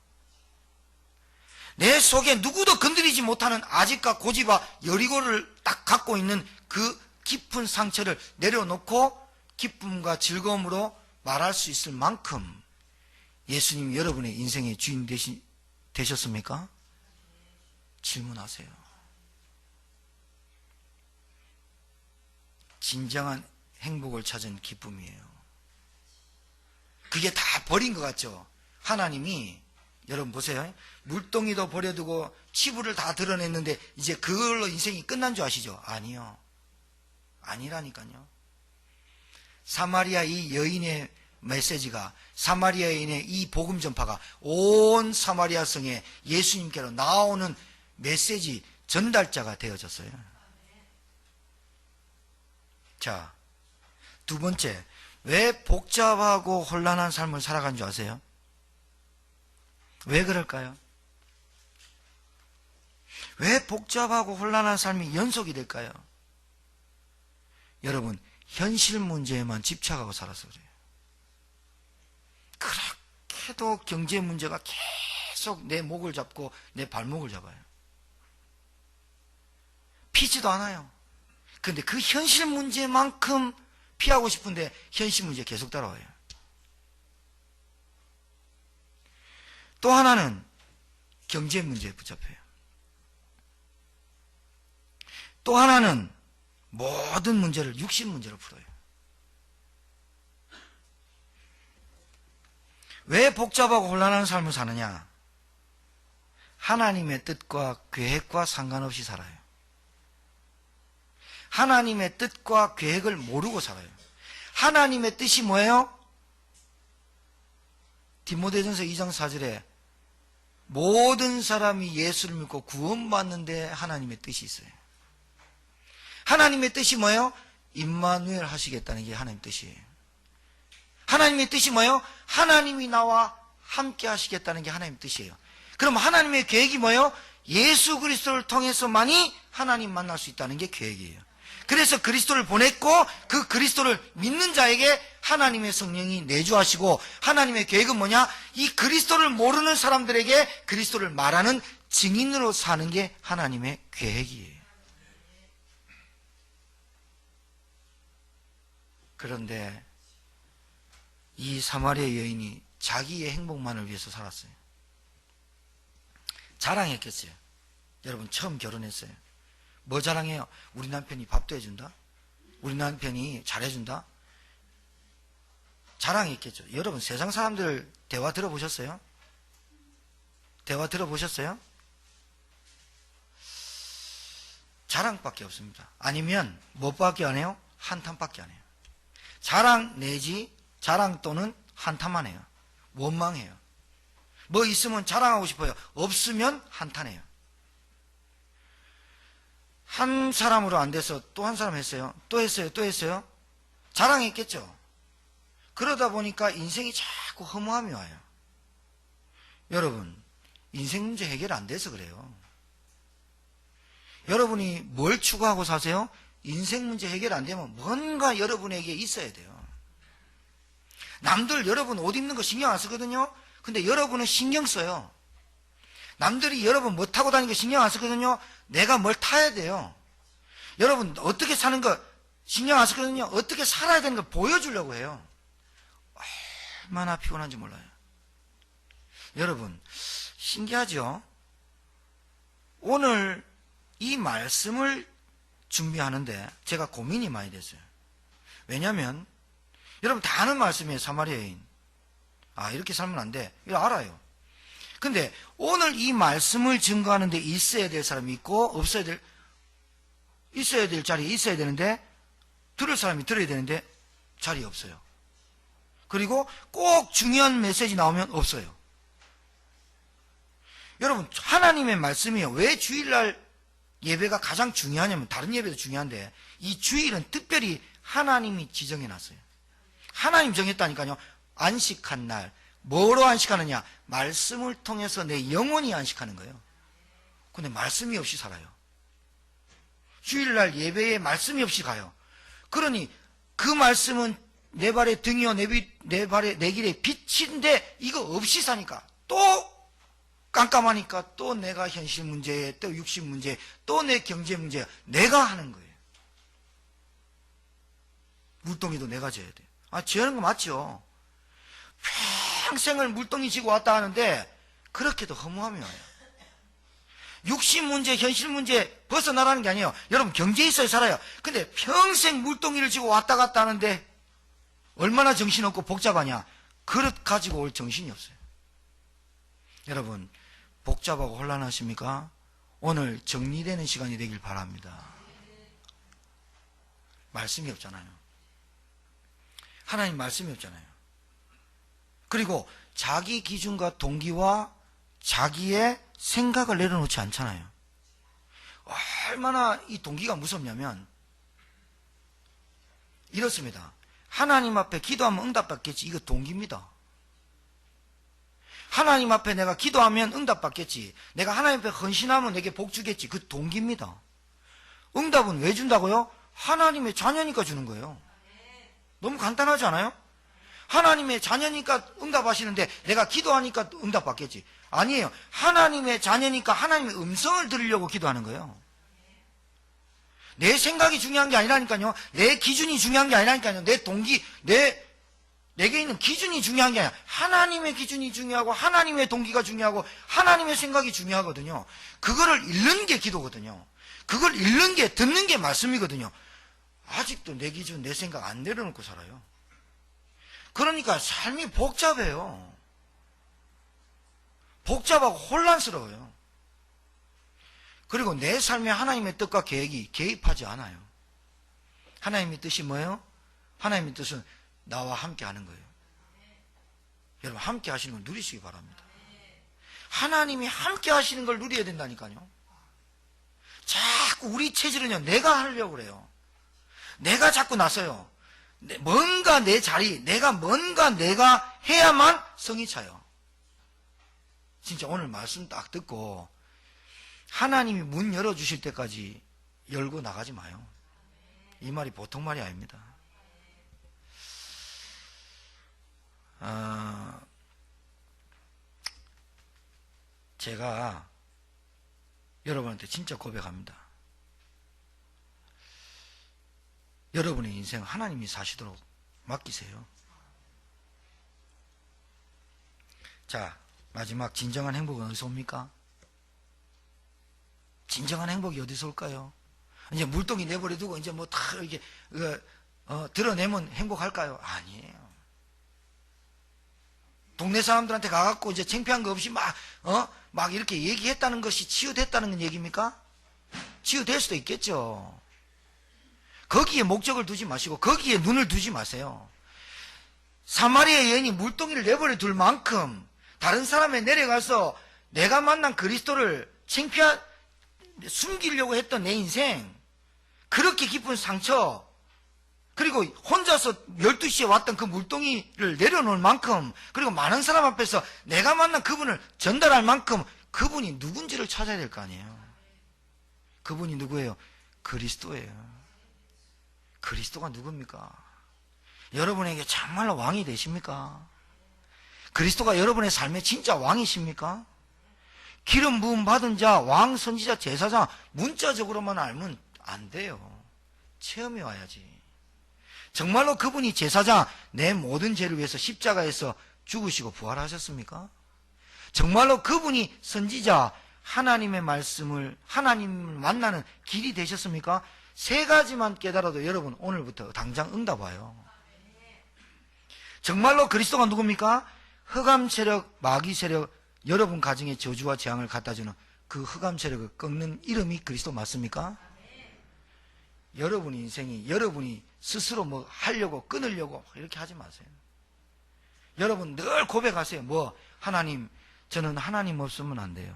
내 속에 누구도 건드리지 못하는 아집과 고집과 여리고를 딱 갖고 있는 그 깊은 상처를 내려놓고 기쁨과 즐거움으로 말할 수 있을 만큼 예수님 여러분의 인생의 주인 되셨습니까? 질문하세요. 진정한 행복을 찾은 기쁨이에요. 그게 다 버린 것 같죠? 하나님이 여러분 보세요. 물동이도 버려두고 치부를 다 드러냈는데 이제 그걸로 인생이 끝난 줄 아시죠? 아니요. 아니라니까요. 사마리아 이 여인의 메시지가, 사마리아 여인의 이 복음 전파가 온 사마리아 성에 예수님께로 나오는 메시지 전달자가 되어졌어요. 자, 두 번째, 왜 복잡하고 혼란한 삶을 살아간 줄 아세요? 왜 그럴까요? 왜 복잡하고 혼란한 삶이 연속이 될까요? 여러분, 현실 문제에만 집착하고 살아서 그래요. 그렇게도 경제 문제가 계속 내 목을 잡고 내 발목을 잡아요. 피지도 않아요. 그런데 그 현실 문제만큼 피하고 싶은데 현실 문제 계속 따라와요. 또 하나는 경제 문제에 붙잡혀요. 또 하나는 모든 문제를 육신 문제로 풀어요. 왜 복잡하고 혼란한 삶을 사느냐? 하나님의 뜻과 계획과 상관없이 살아요. 하나님의 뜻과 계획을 모르고 살아요. 하나님의 뜻이 뭐예요? 디모데전서 2장 4절에 모든 사람이 예수를 믿고 구원받는데 하나님의 뜻이 있어요. 하나님의 뜻이 뭐예요? 임마누엘 하시겠다는 게 하나님의 뜻이에요. 하나님의 뜻이 뭐예요? 하나님이 나와 함께 하시겠다는 게 하나님의 뜻이에요. 그럼 하나님의 계획이 뭐예요? 예수 그리스도를 통해서만이 하나님 만날 수 있다는 게 계획이에요. 그래서 그리스도를 보냈고 그 그리스도를 믿는 자에게 하나님의 성령이 내주하시고, 하나님의 계획은 뭐냐? 이 그리스도를 모르는 사람들에게 그리스도를 말하는 증인으로 사는 게 하나님의 계획이에요. 그런데 이 사마리아 여인이 자기의 행복만을 위해서 살았어요. 자랑했겠어요. 여러분 처음 결혼했어요. 뭐 자랑해요? 우리 남편이 밥도 해준다? 우리 남편이 잘해준다? 자랑했겠죠. 여러분 세상 사람들 대화 들어보셨어요? 대화 들어보셨어요? 자랑밖에 없습니다. 아니면 뭐밖에 안 해요? 한탄밖에 안 해요. 자랑 내지 자랑 또는 한탄만 해요. 원망해요. 뭐 있으면 자랑하고 싶어요. 없으면 한탄해요. 한 사람으로 안 돼서 또 한 사람 했어요. 또 했어요. 또 했어요. 자랑했겠죠. 그러다 보니까 인생이 자꾸 허무함이 와요. 여러분, 인생 문제 해결 안 돼서 그래요. 여러분이 뭘 추구하고 사세요? 인생 문제 해결 안 되면 뭔가 여러분에게 있어야 돼요. 남들 여러분 옷 입는 거 신경 안 쓰거든요. 근데 여러분은 신경 써요. 남들이 여러분 뭐 타고 다니는 거 신경 안 쓰거든요. 내가 뭘 타야 돼요. 여러분 어떻게 사는 거 신경 안 쓰거든요. 어떻게 살아야 되는 거 보여주려고 해요. 얼마나 피곤한지 몰라요. 여러분 신기하죠? 오늘 이 말씀을 준비하는데 제가 고민이 많이 됐어요. 왜냐하면 여러분 다 아는 말씀이에요. 사마리아 여인. 아 이렇게 살면 안 돼. 이거 알아요. 근데 오늘 이 말씀을 증거하는데 있어야 될 사람이 있고 있어야 될 자리에 있어야 되는데 들을 사람이 들어야 되는데 자리에 없어요. 그리고 꼭 중요한 메시지 나오면 없어요. 여러분 하나님의 말씀이요. 왜 주일날 예배가 가장 중요하냐면 다른 예배도 중요한데 이 주일은 특별히 하나님이 지정해 놨어요. 하나님 정했다니까요. 안식한 날, 뭐로 안식하느냐? 말씀을 통해서 내 영혼이 안식하는 거예요. 근데 말씀이 없이 살아요. 주일날 예배에 말씀이 없이 가요. 그러니 그 말씀은 내 발의 등이요 내 길의 빛인데 이거 없이 사니까 또 깜깜하니까 또 내가 현실 문제에 또 육신 문제 또 내 경제 문제 내가 하는 거예요. 물동이도 내가 져야 돼. 지는 거 맞죠? 평생을 물동이 지고 왔다 하는데 그렇게도 허무함이 와요. 육신 문제, 현실 문제 벗어나라는 게 아니에요. 여러분 경제에 있어야 살아요. 근데 평생 물동이를 지고 왔다 갔다 하는데 얼마나 정신없고 복잡하냐. 그릇 가지고 올 정신이 없어요. 여러분 복잡하고 혼란하십니까? 오늘 정리되는 시간이 되길 바랍니다. 말씀이 없잖아요. 하나님 말씀이 없잖아요. 그리고 자기 기준과 동기와 자기의 생각을 내려놓지 않잖아요. 얼마나 이 동기가 무섭냐면 이렇습니다. 하나님 앞에 기도하면 응답받겠지. 이거 동기입니다. 하나님 앞에 내가 기도하면 응답받겠지. 내가 하나님 앞에 헌신하면 내게 복 주겠지. 그 동기입니다. 응답은 왜 준다고요? 하나님의 자녀니까 주는 거예요. 너무 간단하지 않아요? 하나님의 자녀니까 응답하시는데 내가 기도하니까 응답받겠지. 아니에요. 하나님의 자녀니까 하나님의 음성을 들으려고 기도하는 거예요. 내 생각이 중요한 게 아니라니까요. 내 기준이 중요한 게 아니라니까요. 내 동기, 내게 있는 기준이 중요한 게 아니라 하나님의 기준이 중요하고 하나님의 동기가 중요하고 하나님의 생각이 중요하거든요. 그거를 잃는 게 기도거든요. 그걸 잃는 게 듣는 게 말씀이거든요. 아직도 내 기준, 내 생각 안 내려놓고 살아요. 그러니까 삶이 복잡해요. 복잡하고 혼란스러워요. 그리고 내 삶에 하나님의 뜻과 계획이 개입하지 않아요. 하나님의 뜻이 뭐예요? 하나님의 뜻은 나와 함께 하는 거예요. 여러분 함께 하시는 걸 누리시기 바랍니다. 하나님이 함께 하시는 걸 누려야 된다니까요. 자꾸 우리 체질은요, 내가 하려고 그래요. 내가 자꾸 나서요. 뭔가 내 자리, 내가 해야만 성이 차요. 진짜 오늘 말씀 딱 듣고 하나님이 문 열어주실 때까지 열고 나가지 마요. 이 말이 보통 말이 아닙니다. 제가 여러분한테 진짜 고백합니다. 여러분의 인생 하나님이 사시도록 맡기세요. 자, 마지막 진정한 행복은 어디서 옵니까? 진정한 행복이 어디서 올까요? 이제 물동이 내버려 두고 이제 뭐 다 이렇게 드러내면 행복할까요? 아니에요. 동네 사람들한테 가갖고 이제 창피한 거 없이 막 이렇게 얘기했다는 것이 치유됐다는 얘기입니까? 치유될 수도 있겠죠. 거기에 목적을 두지 마시고 거기에 눈을 두지 마세요. 사마리아 여인이 물동이를 내버려 둘 만큼 다른 사람에 내려가서 내가 만난 그리스도를 숨기려고 했던 내 인생, 그렇게 깊은 상처, 그리고 혼자서 12시에 왔던 그 물동이를 내려놓을 만큼, 그리고 많은 사람 앞에서 내가 만난 그분을 전달할 만큼 그분이 누군지를 찾아야 될 거 아니에요. 그분이 누구예요? 그리스도예요. 그리스도가 누굽니까? 여러분에게 참말로 왕이 되십니까? 그리스도가 여러분의 삶의 진짜 왕이십니까? 기름 부음 받은 자, 왕, 선지자, 제사장, 문자적으로만 알면 안 돼요. 체험해 와야지. 정말로 그분이 제사장, 내 모든 죄를 위해서 십자가에서 죽으시고 부활하셨습니까? 정말로 그분이 선지자, 하나님의 말씀을, 하나님을 만나는 길이 되셨습니까? 세 가지만 깨달아도 여러분 오늘부터 당장 응답 와요. 정말로 그리스도가 누굽니까? 흑암 세력, 마귀 세력, 여러분 가정에 저주와 재앙을 갖다주는 그 흑암 세력을 꺾는 이름이 그리스도 맞습니까? 여러분 인생이 여러분이 스스로 뭐 하려고 끊으려고 이렇게 하지 마세요. 여러분 늘 고백하세요. 하나님, 저는 하나님 없으면 안 돼요.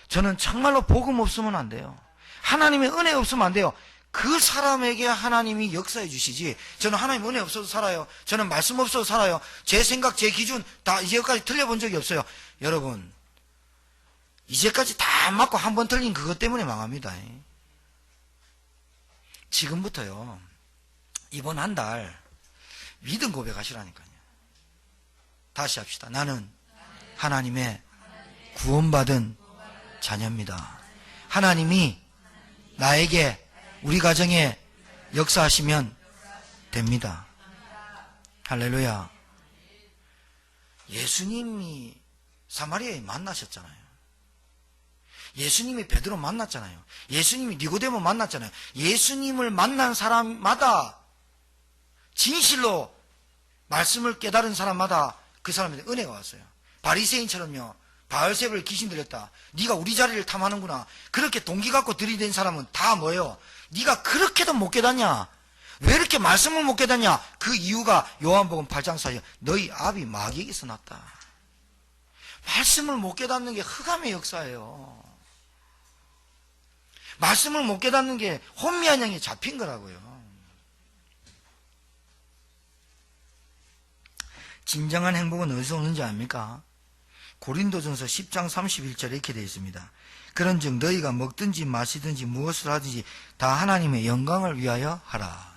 저는 정말로 복음 없으면 안 돼요. 하나님의 은혜 없으면 안 돼요. 그 사람에게 하나님이 역사해 주시지, 저는 하나님 은혜 없어도 살아요, 저는 말씀 없어도 살아요, 제 생각 제 기준 다 이제까지 틀려본 적이 없어요. 여러분, 이제까지 다 맞고 한 번 틀린 그것 때문에 망합니다. 지금부터요, 이번 한 달 믿음 고백하시라니까요. 다시 합시다. 나는 하나님의 구원받은 자녀입니다. 하나님이 나에게, 우리 가정에 역사하시면 됩니다. 할렐루야. 예수님이 사마리아에 만나셨잖아요. 예수님이 베드로 만났잖아요. 예수님이 니고데모 만났잖아요. 예수님을 만난 사람마다, 진실로 말씀을 깨달은 사람마다 그 사람한테 은혜가 왔어요. 바리새인처럼요, 바알세불 귀신 들렸다, 네가 우리 자리를 탐하는구나, 그렇게 동기 갖고 들이댄 사람은 다 뭐예요? 네가 그렇게도 못 깨닫냐? 왜 이렇게 말씀을 못 깨닫냐? 그 이유가 요한복음 8장 4절 너희 아비 마귀에게서 났다. 말씀을 못 깨닫는 게 흑암의 역사예요. 말씀을 못 깨닫는 게 혼미한 양에 잡힌 거라고요. 진정한 행복은 어디서 오는지 압니까? 고린도전서 10장 31절에 이렇게 되어 있습니다. 그런즉 너희가 먹든지 마시든지 무엇을 하든지 다 하나님의 영광을 위하여 하라.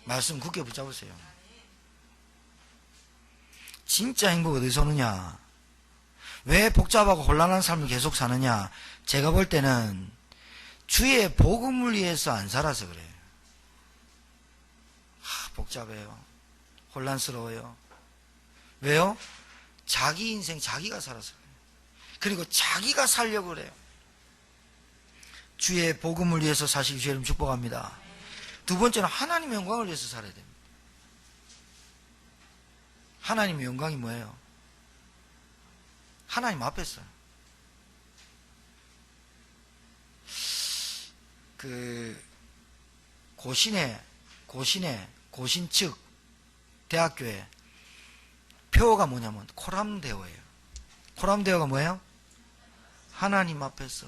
말씀 굳게 붙잡으세요. 진짜 행복 어디서 오느냐? 왜 복잡하고 혼란한 삶을 계속 사느냐? 제가 볼 때는 주의 복음을 위해서 안 살아서 그래요. 복잡해요. 혼란스러워요. 왜요? 자기 인생 자기가 살아서 그래요. 그리고 자기가 살려고 그래요. 주의 복음을 위해서 사시기 주님 축복합니다. 두 번째는 하나님의 영광을 위해서 살아야 됩니다. 하나님의 영광이 뭐예요? 하나님 앞에서 고신 측 대학교에 표어가 뭐냐면 코람데오예요. 코람데오가 뭐예요? 하나님 앞에서.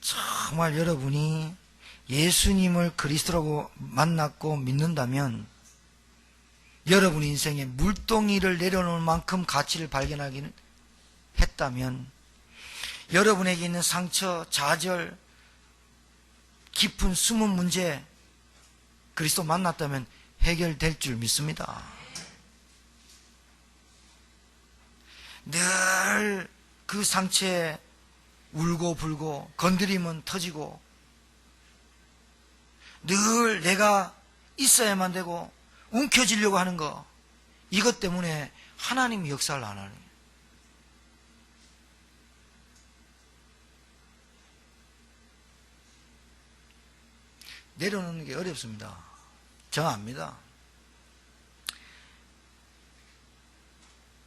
정말 여러분이 예수님을 그리스도라고 만났고 믿는다면, 여러분 인생에 물동이를 내려놓을 만큼 가치를 발견하기는 했다면, 여러분에게 있는 상처, 좌절, 깊은 숨은 문제, 그리스도 만났다면 해결될 줄 믿습니다. 늘 그 상처에 울고 불고 건드리면 터지고, 늘 내가 있어야만 되고 움켜쥐려고 하는 거, 이것 때문에 하나님이 역사를 안 하는. 내려놓는 게 어렵습니다. 저 압니다.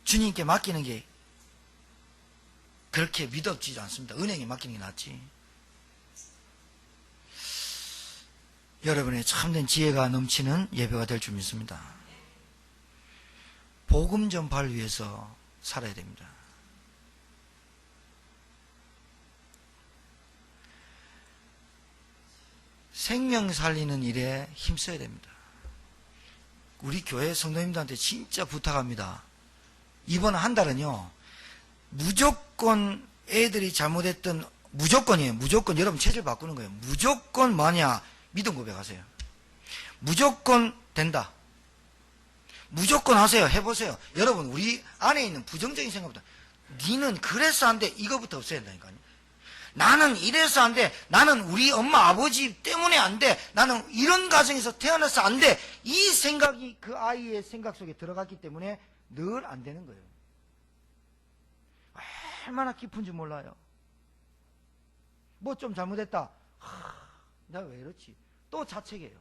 주님께 맡기는 게 그렇게 믿어지지 않습니다. 은행에 맡기는 게 낫지. 여러분의 참된 지혜가 넘치는 예배가 될 줄 믿습니다. 복음 전파를 위해서 살아야 됩니다. 생명 살리는 일에 힘써야 됩니다. 우리 교회 성도님들한테 진짜 부탁합니다. 이번 한 달은요, 무조건 애들이 잘못했던, 무조건이에요. 무조건 여러분 체질 바꾸는 거예요. 무조건 뭐냐? 믿음 고백하세요. 무조건 된다. 무조건 하세요. 해보세요. 여러분, 우리 안에 있는 부정적인 생각보다, 니는 그래서 안 돼, 이거부터 없애야 된다니까요. 나는 이래서 안 돼, 나는 우리 엄마 아버지 때문에 안 돼, 나는 이런 가정에서 태어나서 안 돼, 이 생각이 그 아이의 생각 속에 들어갔기 때문에 늘 안 되는 거예요. 얼마나 깊은지 몰라요. 뭐 좀 잘못했다, 내가 왜 이렇지, 또 자책해요.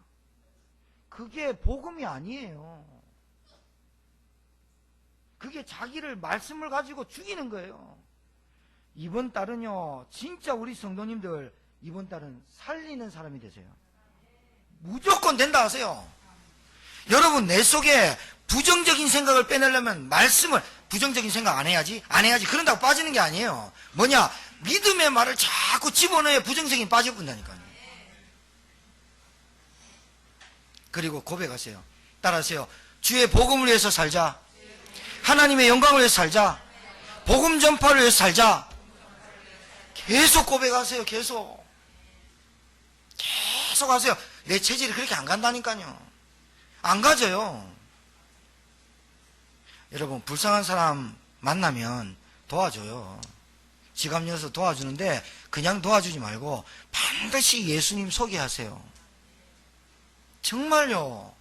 그게 복음이 아니에요. 그게 자기를, 말씀을 가지고 죽이는 거예요. 이번 달은요, 진짜 우리 성도님들 이번 달은 살리는 사람이 되세요. 무조건 된다 하세요. 여러분, 내 속에 부정적인 생각을 빼내려면 말씀을, 부정적인 생각 안 해야지 그런다고 빠지는 게 아니에요. 뭐냐, 믿음의 말을 자꾸 집어넣어야 부정적인 빠져본다니까요. 그리고 고백하세요. 따라하세요. 주의 복음을 위해서 살자. 하나님의 영광을 위해서 살자. 복음 전파를 위해서 살자. 계속 고백하세요. 계속 하세요. 내 체질이 그렇게 안 간다니까요. 안 가져요. 여러분, 불쌍한 사람 만나면 도와줘요. 지갑 열어서 도와주는데 그냥 도와주지 말고 반드시 예수님 소개하세요. 정말요.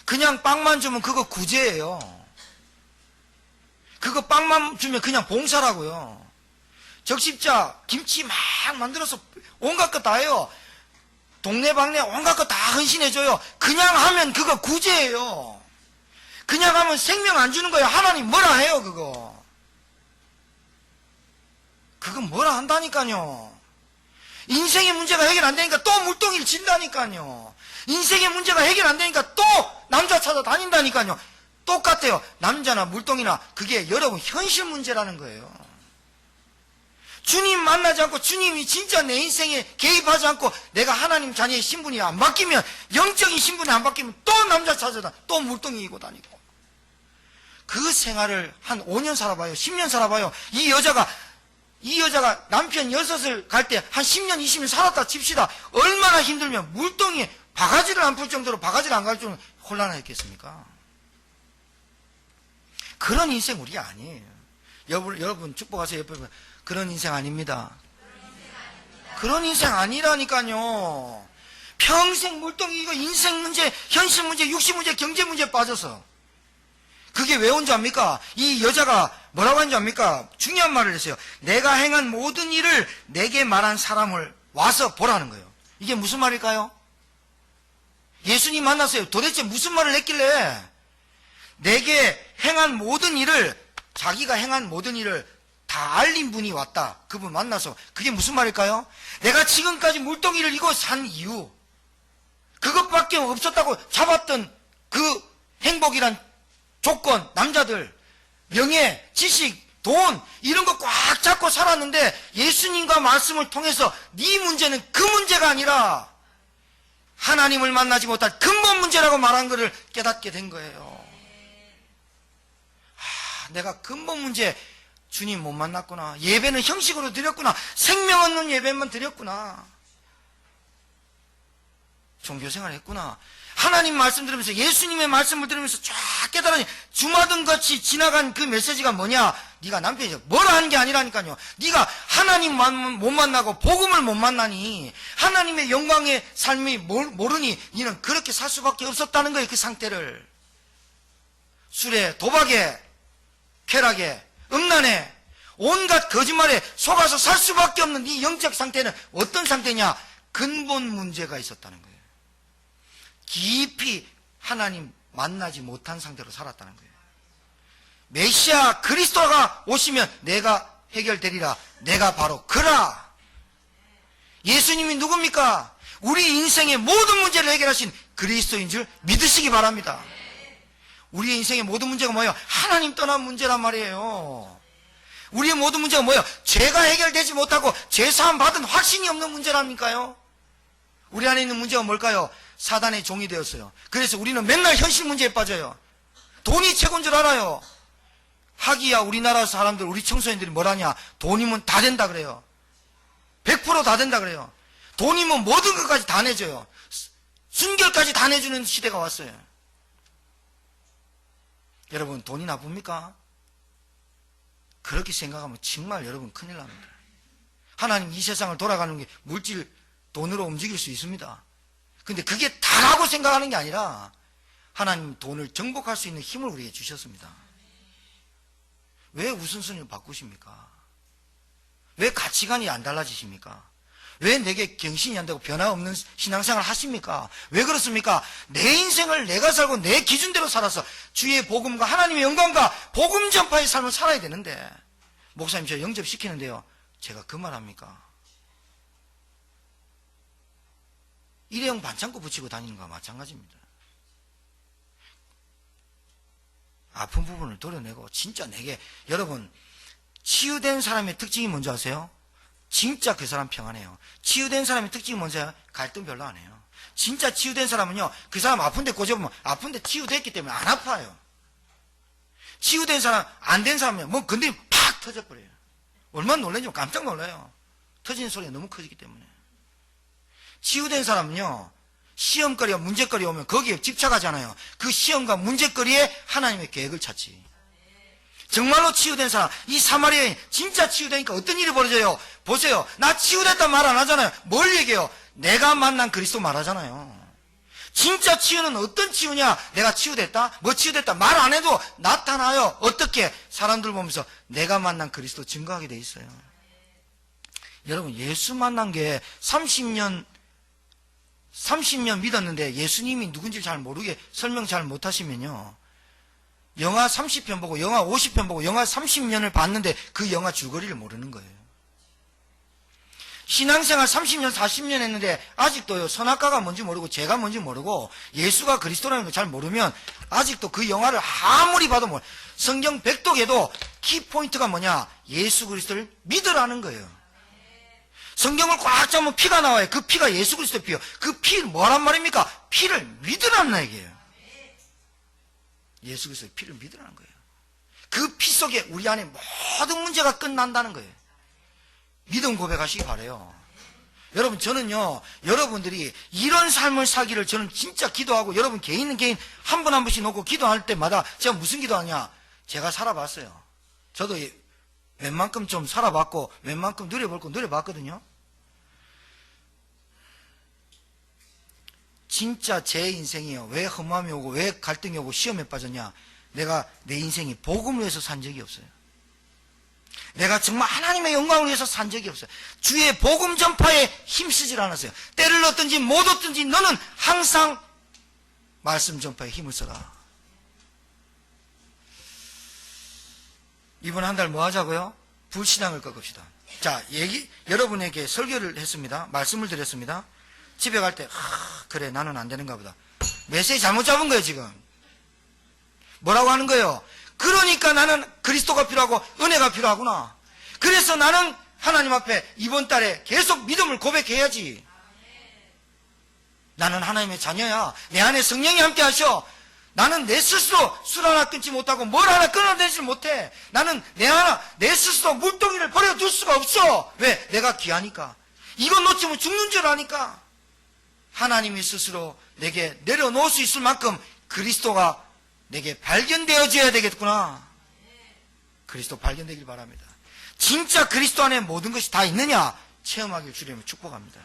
그냥 빵만 주면 그거 구제예요. 그거 빵만 주면 그냥 봉사라고요. 적십자 김치 막 만들어서 온갖 것 다 해요. 동네방네 온갖 거 다 헌신해줘요. 그냥 하면 그거 구제예요. 그냥 하면 생명 안 주는 거예요. 하나님 뭐라 해요 그거. 그건 뭐라 한다니까요. 인생의 문제가 해결 안 되니까 또 물동이를 진다니까요. 인생의 문제가 해결 안 되니까 또 남자 찾아 다닌다니까요. 똑같아요. 남자나 물동이나 그게 여러분 현실 문제라는 거예요. 주님 만나지 않고 주님이 진짜 내 인생에 개입하지 않고 내가 하나님 자녀의 신분이 안 바뀌면, 영적인 신분이 안 바뀌면 또 남자 찾아다 또 물동이고 다니고. 그 생활을 한 5년 살아봐요. 10년 살아봐요. 이 여자가 남편 6을 갈 때 한 10년 20년 살았다 칩시다. 얼마나 힘들면 물동이에 바가지를 안 풀 정도로 바가지를 안 갈 줄은 혼란하였겠습니까? 그런 인생 우리 아니에요. 여러분 축복하세요. 옆에 그런 인생 아닙니다. 그런 인생 아니라니까요. 평생 물동이 이거 인생 문제, 현실 문제, 육신 문제, 경제 문제에 빠져서. 그게 왜 온 줄 압니까? 이 여자가 뭐라고 한 줄 압니까? 중요한 말을 했어요. 내가 행한 모든 일을 내게 말한 사람을 와서 보라는 거예요. 이게 무슨 말일까요? 예수님 만났어요. 도대체 무슨 말을 했길래 내게 행한 모든 일을, 자기가 행한 모든 일을 다 알린 분이 왔다. 그분 만나서. 그게 무슨 말일까요? 내가 지금까지 물동이를 이고 산 이유, 그것밖에 없었다고 잡았던 그 행복이란 조건, 남자들, 명예, 지식, 돈, 이런 거 꽉 잡고 살았는데 예수님과 말씀을 통해서 네 문제는 그 문제가 아니라 하나님을 만나지 못할 근본 문제라고 말한 것을 깨닫게 된 거예요. 내가 근본 문제, 주님 못 만났구나. 예배는 형식으로 드렸구나. 생명 없는 예배만 드렸구나. 종교생활 했구나. 하나님 말씀 들으면서, 예수님의 말씀을 들으면서 쫙 깨달으니 주마등 같이 지나간 그 메시지가 뭐냐? 네가 남편이 뭐라 하는 게 아니라니까요. 네가 하나님 못 만나고 복음을 못 만나니, 하나님의 영광의 삶이 모르니 너는 그렇게 살 수밖에 없었다는 거예요. 그 상태를. 술에, 도박에, 쾌락에, 음란에, 온갖 거짓말에 속아서 살 수밖에 없는 이 영적 상태는 어떤 상태냐? 근본 문제가 있었다는 거예요. 깊이 하나님 만나지 못한 상태로 살았다는 거예요. 메시아 그리스도가 오시면 내가 해결되리라. 내가 바로 그라. 예수님이 누굽니까? 우리 인생의 모든 문제를 해결하신 그리스도인 줄 믿으시기 바랍니다. 우리의 인생의 모든 문제가 뭐예요? 하나님 떠난 문제란 말이에요. 우리의 모든 문제가 뭐예요? 죄가 해결되지 못하고 죄사함 받은 확신이 없는 문제랍니까요? 우리 안에 있는 문제가 뭘까요? 사단의 종이 되었어요. 그래서 우리는 맨날 현실 문제에 빠져요. 돈이 최고인 줄 알아요. 하기야 우리나라 사람들, 우리 청소년들이 뭐라냐? 돈이면 다 된다 그래요. 100% 다 된다 그래요. 돈이면 모든 것까지 다 내줘요. 순결까지 다 내주는 시대가 왔어요. 여러분, 돈이 나쁩니까? 그렇게 생각하면 정말 여러분 큰일 납니다. 하나님 이 세상을 돌아가는 게 물질, 돈으로 움직일 수 있습니다. 근데 그게 다라고 생각하는 게 아니라 하나님 돈을 정복할 수 있는 힘을 우리에게 주셨습니다. 왜 우선순위를 바꾸십니까? 왜 가치관이 안 달라지십니까? 왜 내게 경신이 안 되고 변화 없는 신앙생활을 하십니까? 왜 그렇습니까? 내 인생을 내가 살고 내 기준대로 살아서 주의 복음과 하나님의 영광과 복음 전파의 삶을 살아야 되는데, 목사님 저 영접시키는데요, 제가 그 말합니까? 일회용 반창고 붙이고 다니는 거와 마찬가지입니다. 아픈 부분을 도려내고 진짜 내게, 여러분, 치유된 사람의 특징이 뭔지 아세요? 진짜 그 사람 평안해요. 치유된 사람의 특징이 뭔지 갈등 별로 안 해요. 진짜 치유된 사람은요, 그 사람 아픈데 꼬집으면 아픈데 치유됐기 때문에 안 아파요. 치유된 사람, 안 된 사람은요, 뭐 건드리면 팍 터져버려요. 얼마나 놀라는지 깜짝 놀라요. 터지는 소리가 너무 커지기 때문에. 치유된 사람은요, 시험거리와 문제거리 오면 거기에 집착하잖아요. 그 시험과 문제거리에 하나님의 계획을 찾지. 정말로 치유된 사람, 이 사마리아인 진짜 치유되니까 어떤 일이 벌어져요? 보세요. 나 치유됐다 말 안 하잖아요. 뭘 얘기해요? 내가 만난 그리스도 말하잖아요. 진짜 치유는 어떤 치유냐? 내가 치유됐다? 뭐 치유됐다? 말 안 해도 나타나요. 어떻게? 사람들 보면서 내가 만난 그리스도 증거하게 돼 있어요. 여러분, 예수 만난 게 30년 믿었는데 예수님이 누군지 잘 모르게 설명 잘 못하시면요, 영화 30편 보고 영화 50편 보고 영화 30년을 봤는데 그 영화 줄거리를 모르는 거예요. 신앙생활 30년 40년 했는데 아직도요, 선악과가 뭔지 모르고 죄가 뭔지 모르고 예수가 그리스도라는 걸 잘 모르면 아직도 그 영화를 아무리 봐도 몰라요. 성경 백독에도 키포인트가 뭐냐? 예수 그리스도를 믿으라는 거예요. 성경을 꽉 잡으면 피가 나와요. 그 피가 예수 그리스도의 피예요. 그 피를 뭐란 말입니까? 피를 믿으라는 얘기예요. 예수 그리스도의 피를 믿으라는 거예요. 그 피 속에 우리 안에 모든 문제가 끝난다는 거예요. 믿음 고백하시기 바라요. 여러분, 저는요, 여러분들이 이런 삶을 살기를 저는 진짜 기도하고, 여러분 개인 한 분 한 분씩 놓고 기도할 때마다 제가 무슨 기도하냐? 제가 살아봤어요. 저도 웬만큼 좀 살아봤고 웬만큼 누려볼 거 누려봤거든요. 진짜 제 인생이요, 왜 험함이 오고 왜 갈등이 오고 시험에 빠졌냐? 내가 내 인생이 복음을 위해서 산 적이 없어요. 내가 정말 하나님의 영광을 위해서 산 적이 없어요. 주의 복음 전파에 힘쓰질 않았어요. 때를 얻든지 못 얻든지 너는 항상 말씀 전파에 힘을 써라. 이번 한 달 뭐 하자고요? 불신앙을 꺾읍시다. 자, 여러분에게 설교를 했습니다. 말씀을 드렸습니다. 집에 갈 때, 그래, 나는 안 되는가 보다. 메시지 잘못 잡은 거예요, 지금. 뭐라고 하는 거예요? 그러니까 나는 그리스도가 필요하고 은혜가 필요하구나. 그래서 나는 하나님 앞에 이번 달에 계속 믿음을 고백해야지. 나는 하나님의 자녀야. 내 안에 성령이 함께 하셔. 나는 내 스스로 술 하나 끊지 못하고 뭘 하나 끊어내지 못해. 나는 내 스스로 물동이를 버려둘 수가 없어. 왜? 내가 귀하니까. 이거 놓치면 죽는 줄 아니까. 하나님이 스스로 내게 내려놓을 수 있을 만큼 그리스도가 내게 발견되어져야 되겠구나. 그리스도 발견되길 바랍니다. 진짜 그리스도 안에 모든 것이 다 있느냐? 체험하길 주님을 축복합니다.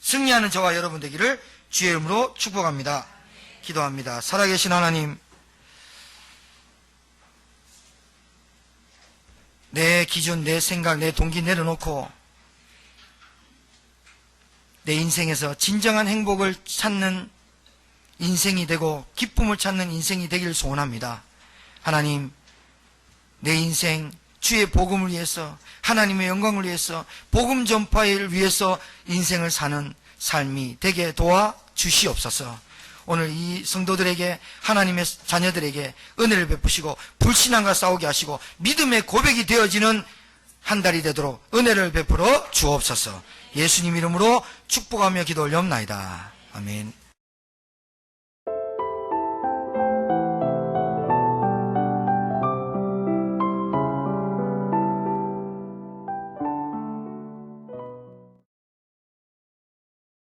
승리하는 저와 여러분 되기를 주의 이름으로 축복합니다. 기도합니다. 살아계신 하나님, 내 기준, 내 생각, 내 동기 내려놓고 내 인생에서 진정한 행복을 찾는 인생이 되고 기쁨을 찾는 인생이 되기를 소원합니다. 하나님, 내 인생 주의 복음을 위해서, 하나님의 영광을 위해서, 복음 전파를 위해서 인생을 사는 삶이 되게 도와 주시옵소서. 오늘 이 성도들에게, 하나님의 자녀들에게 은혜를 베푸시고 불신앙과 싸우게 하시고 믿음의 고백이 되어지는 한 달이 되도록 은혜를 베풀어 주옵소서. 예수님 이름으로 축복하며 기도 올려옵나이다. 아멘.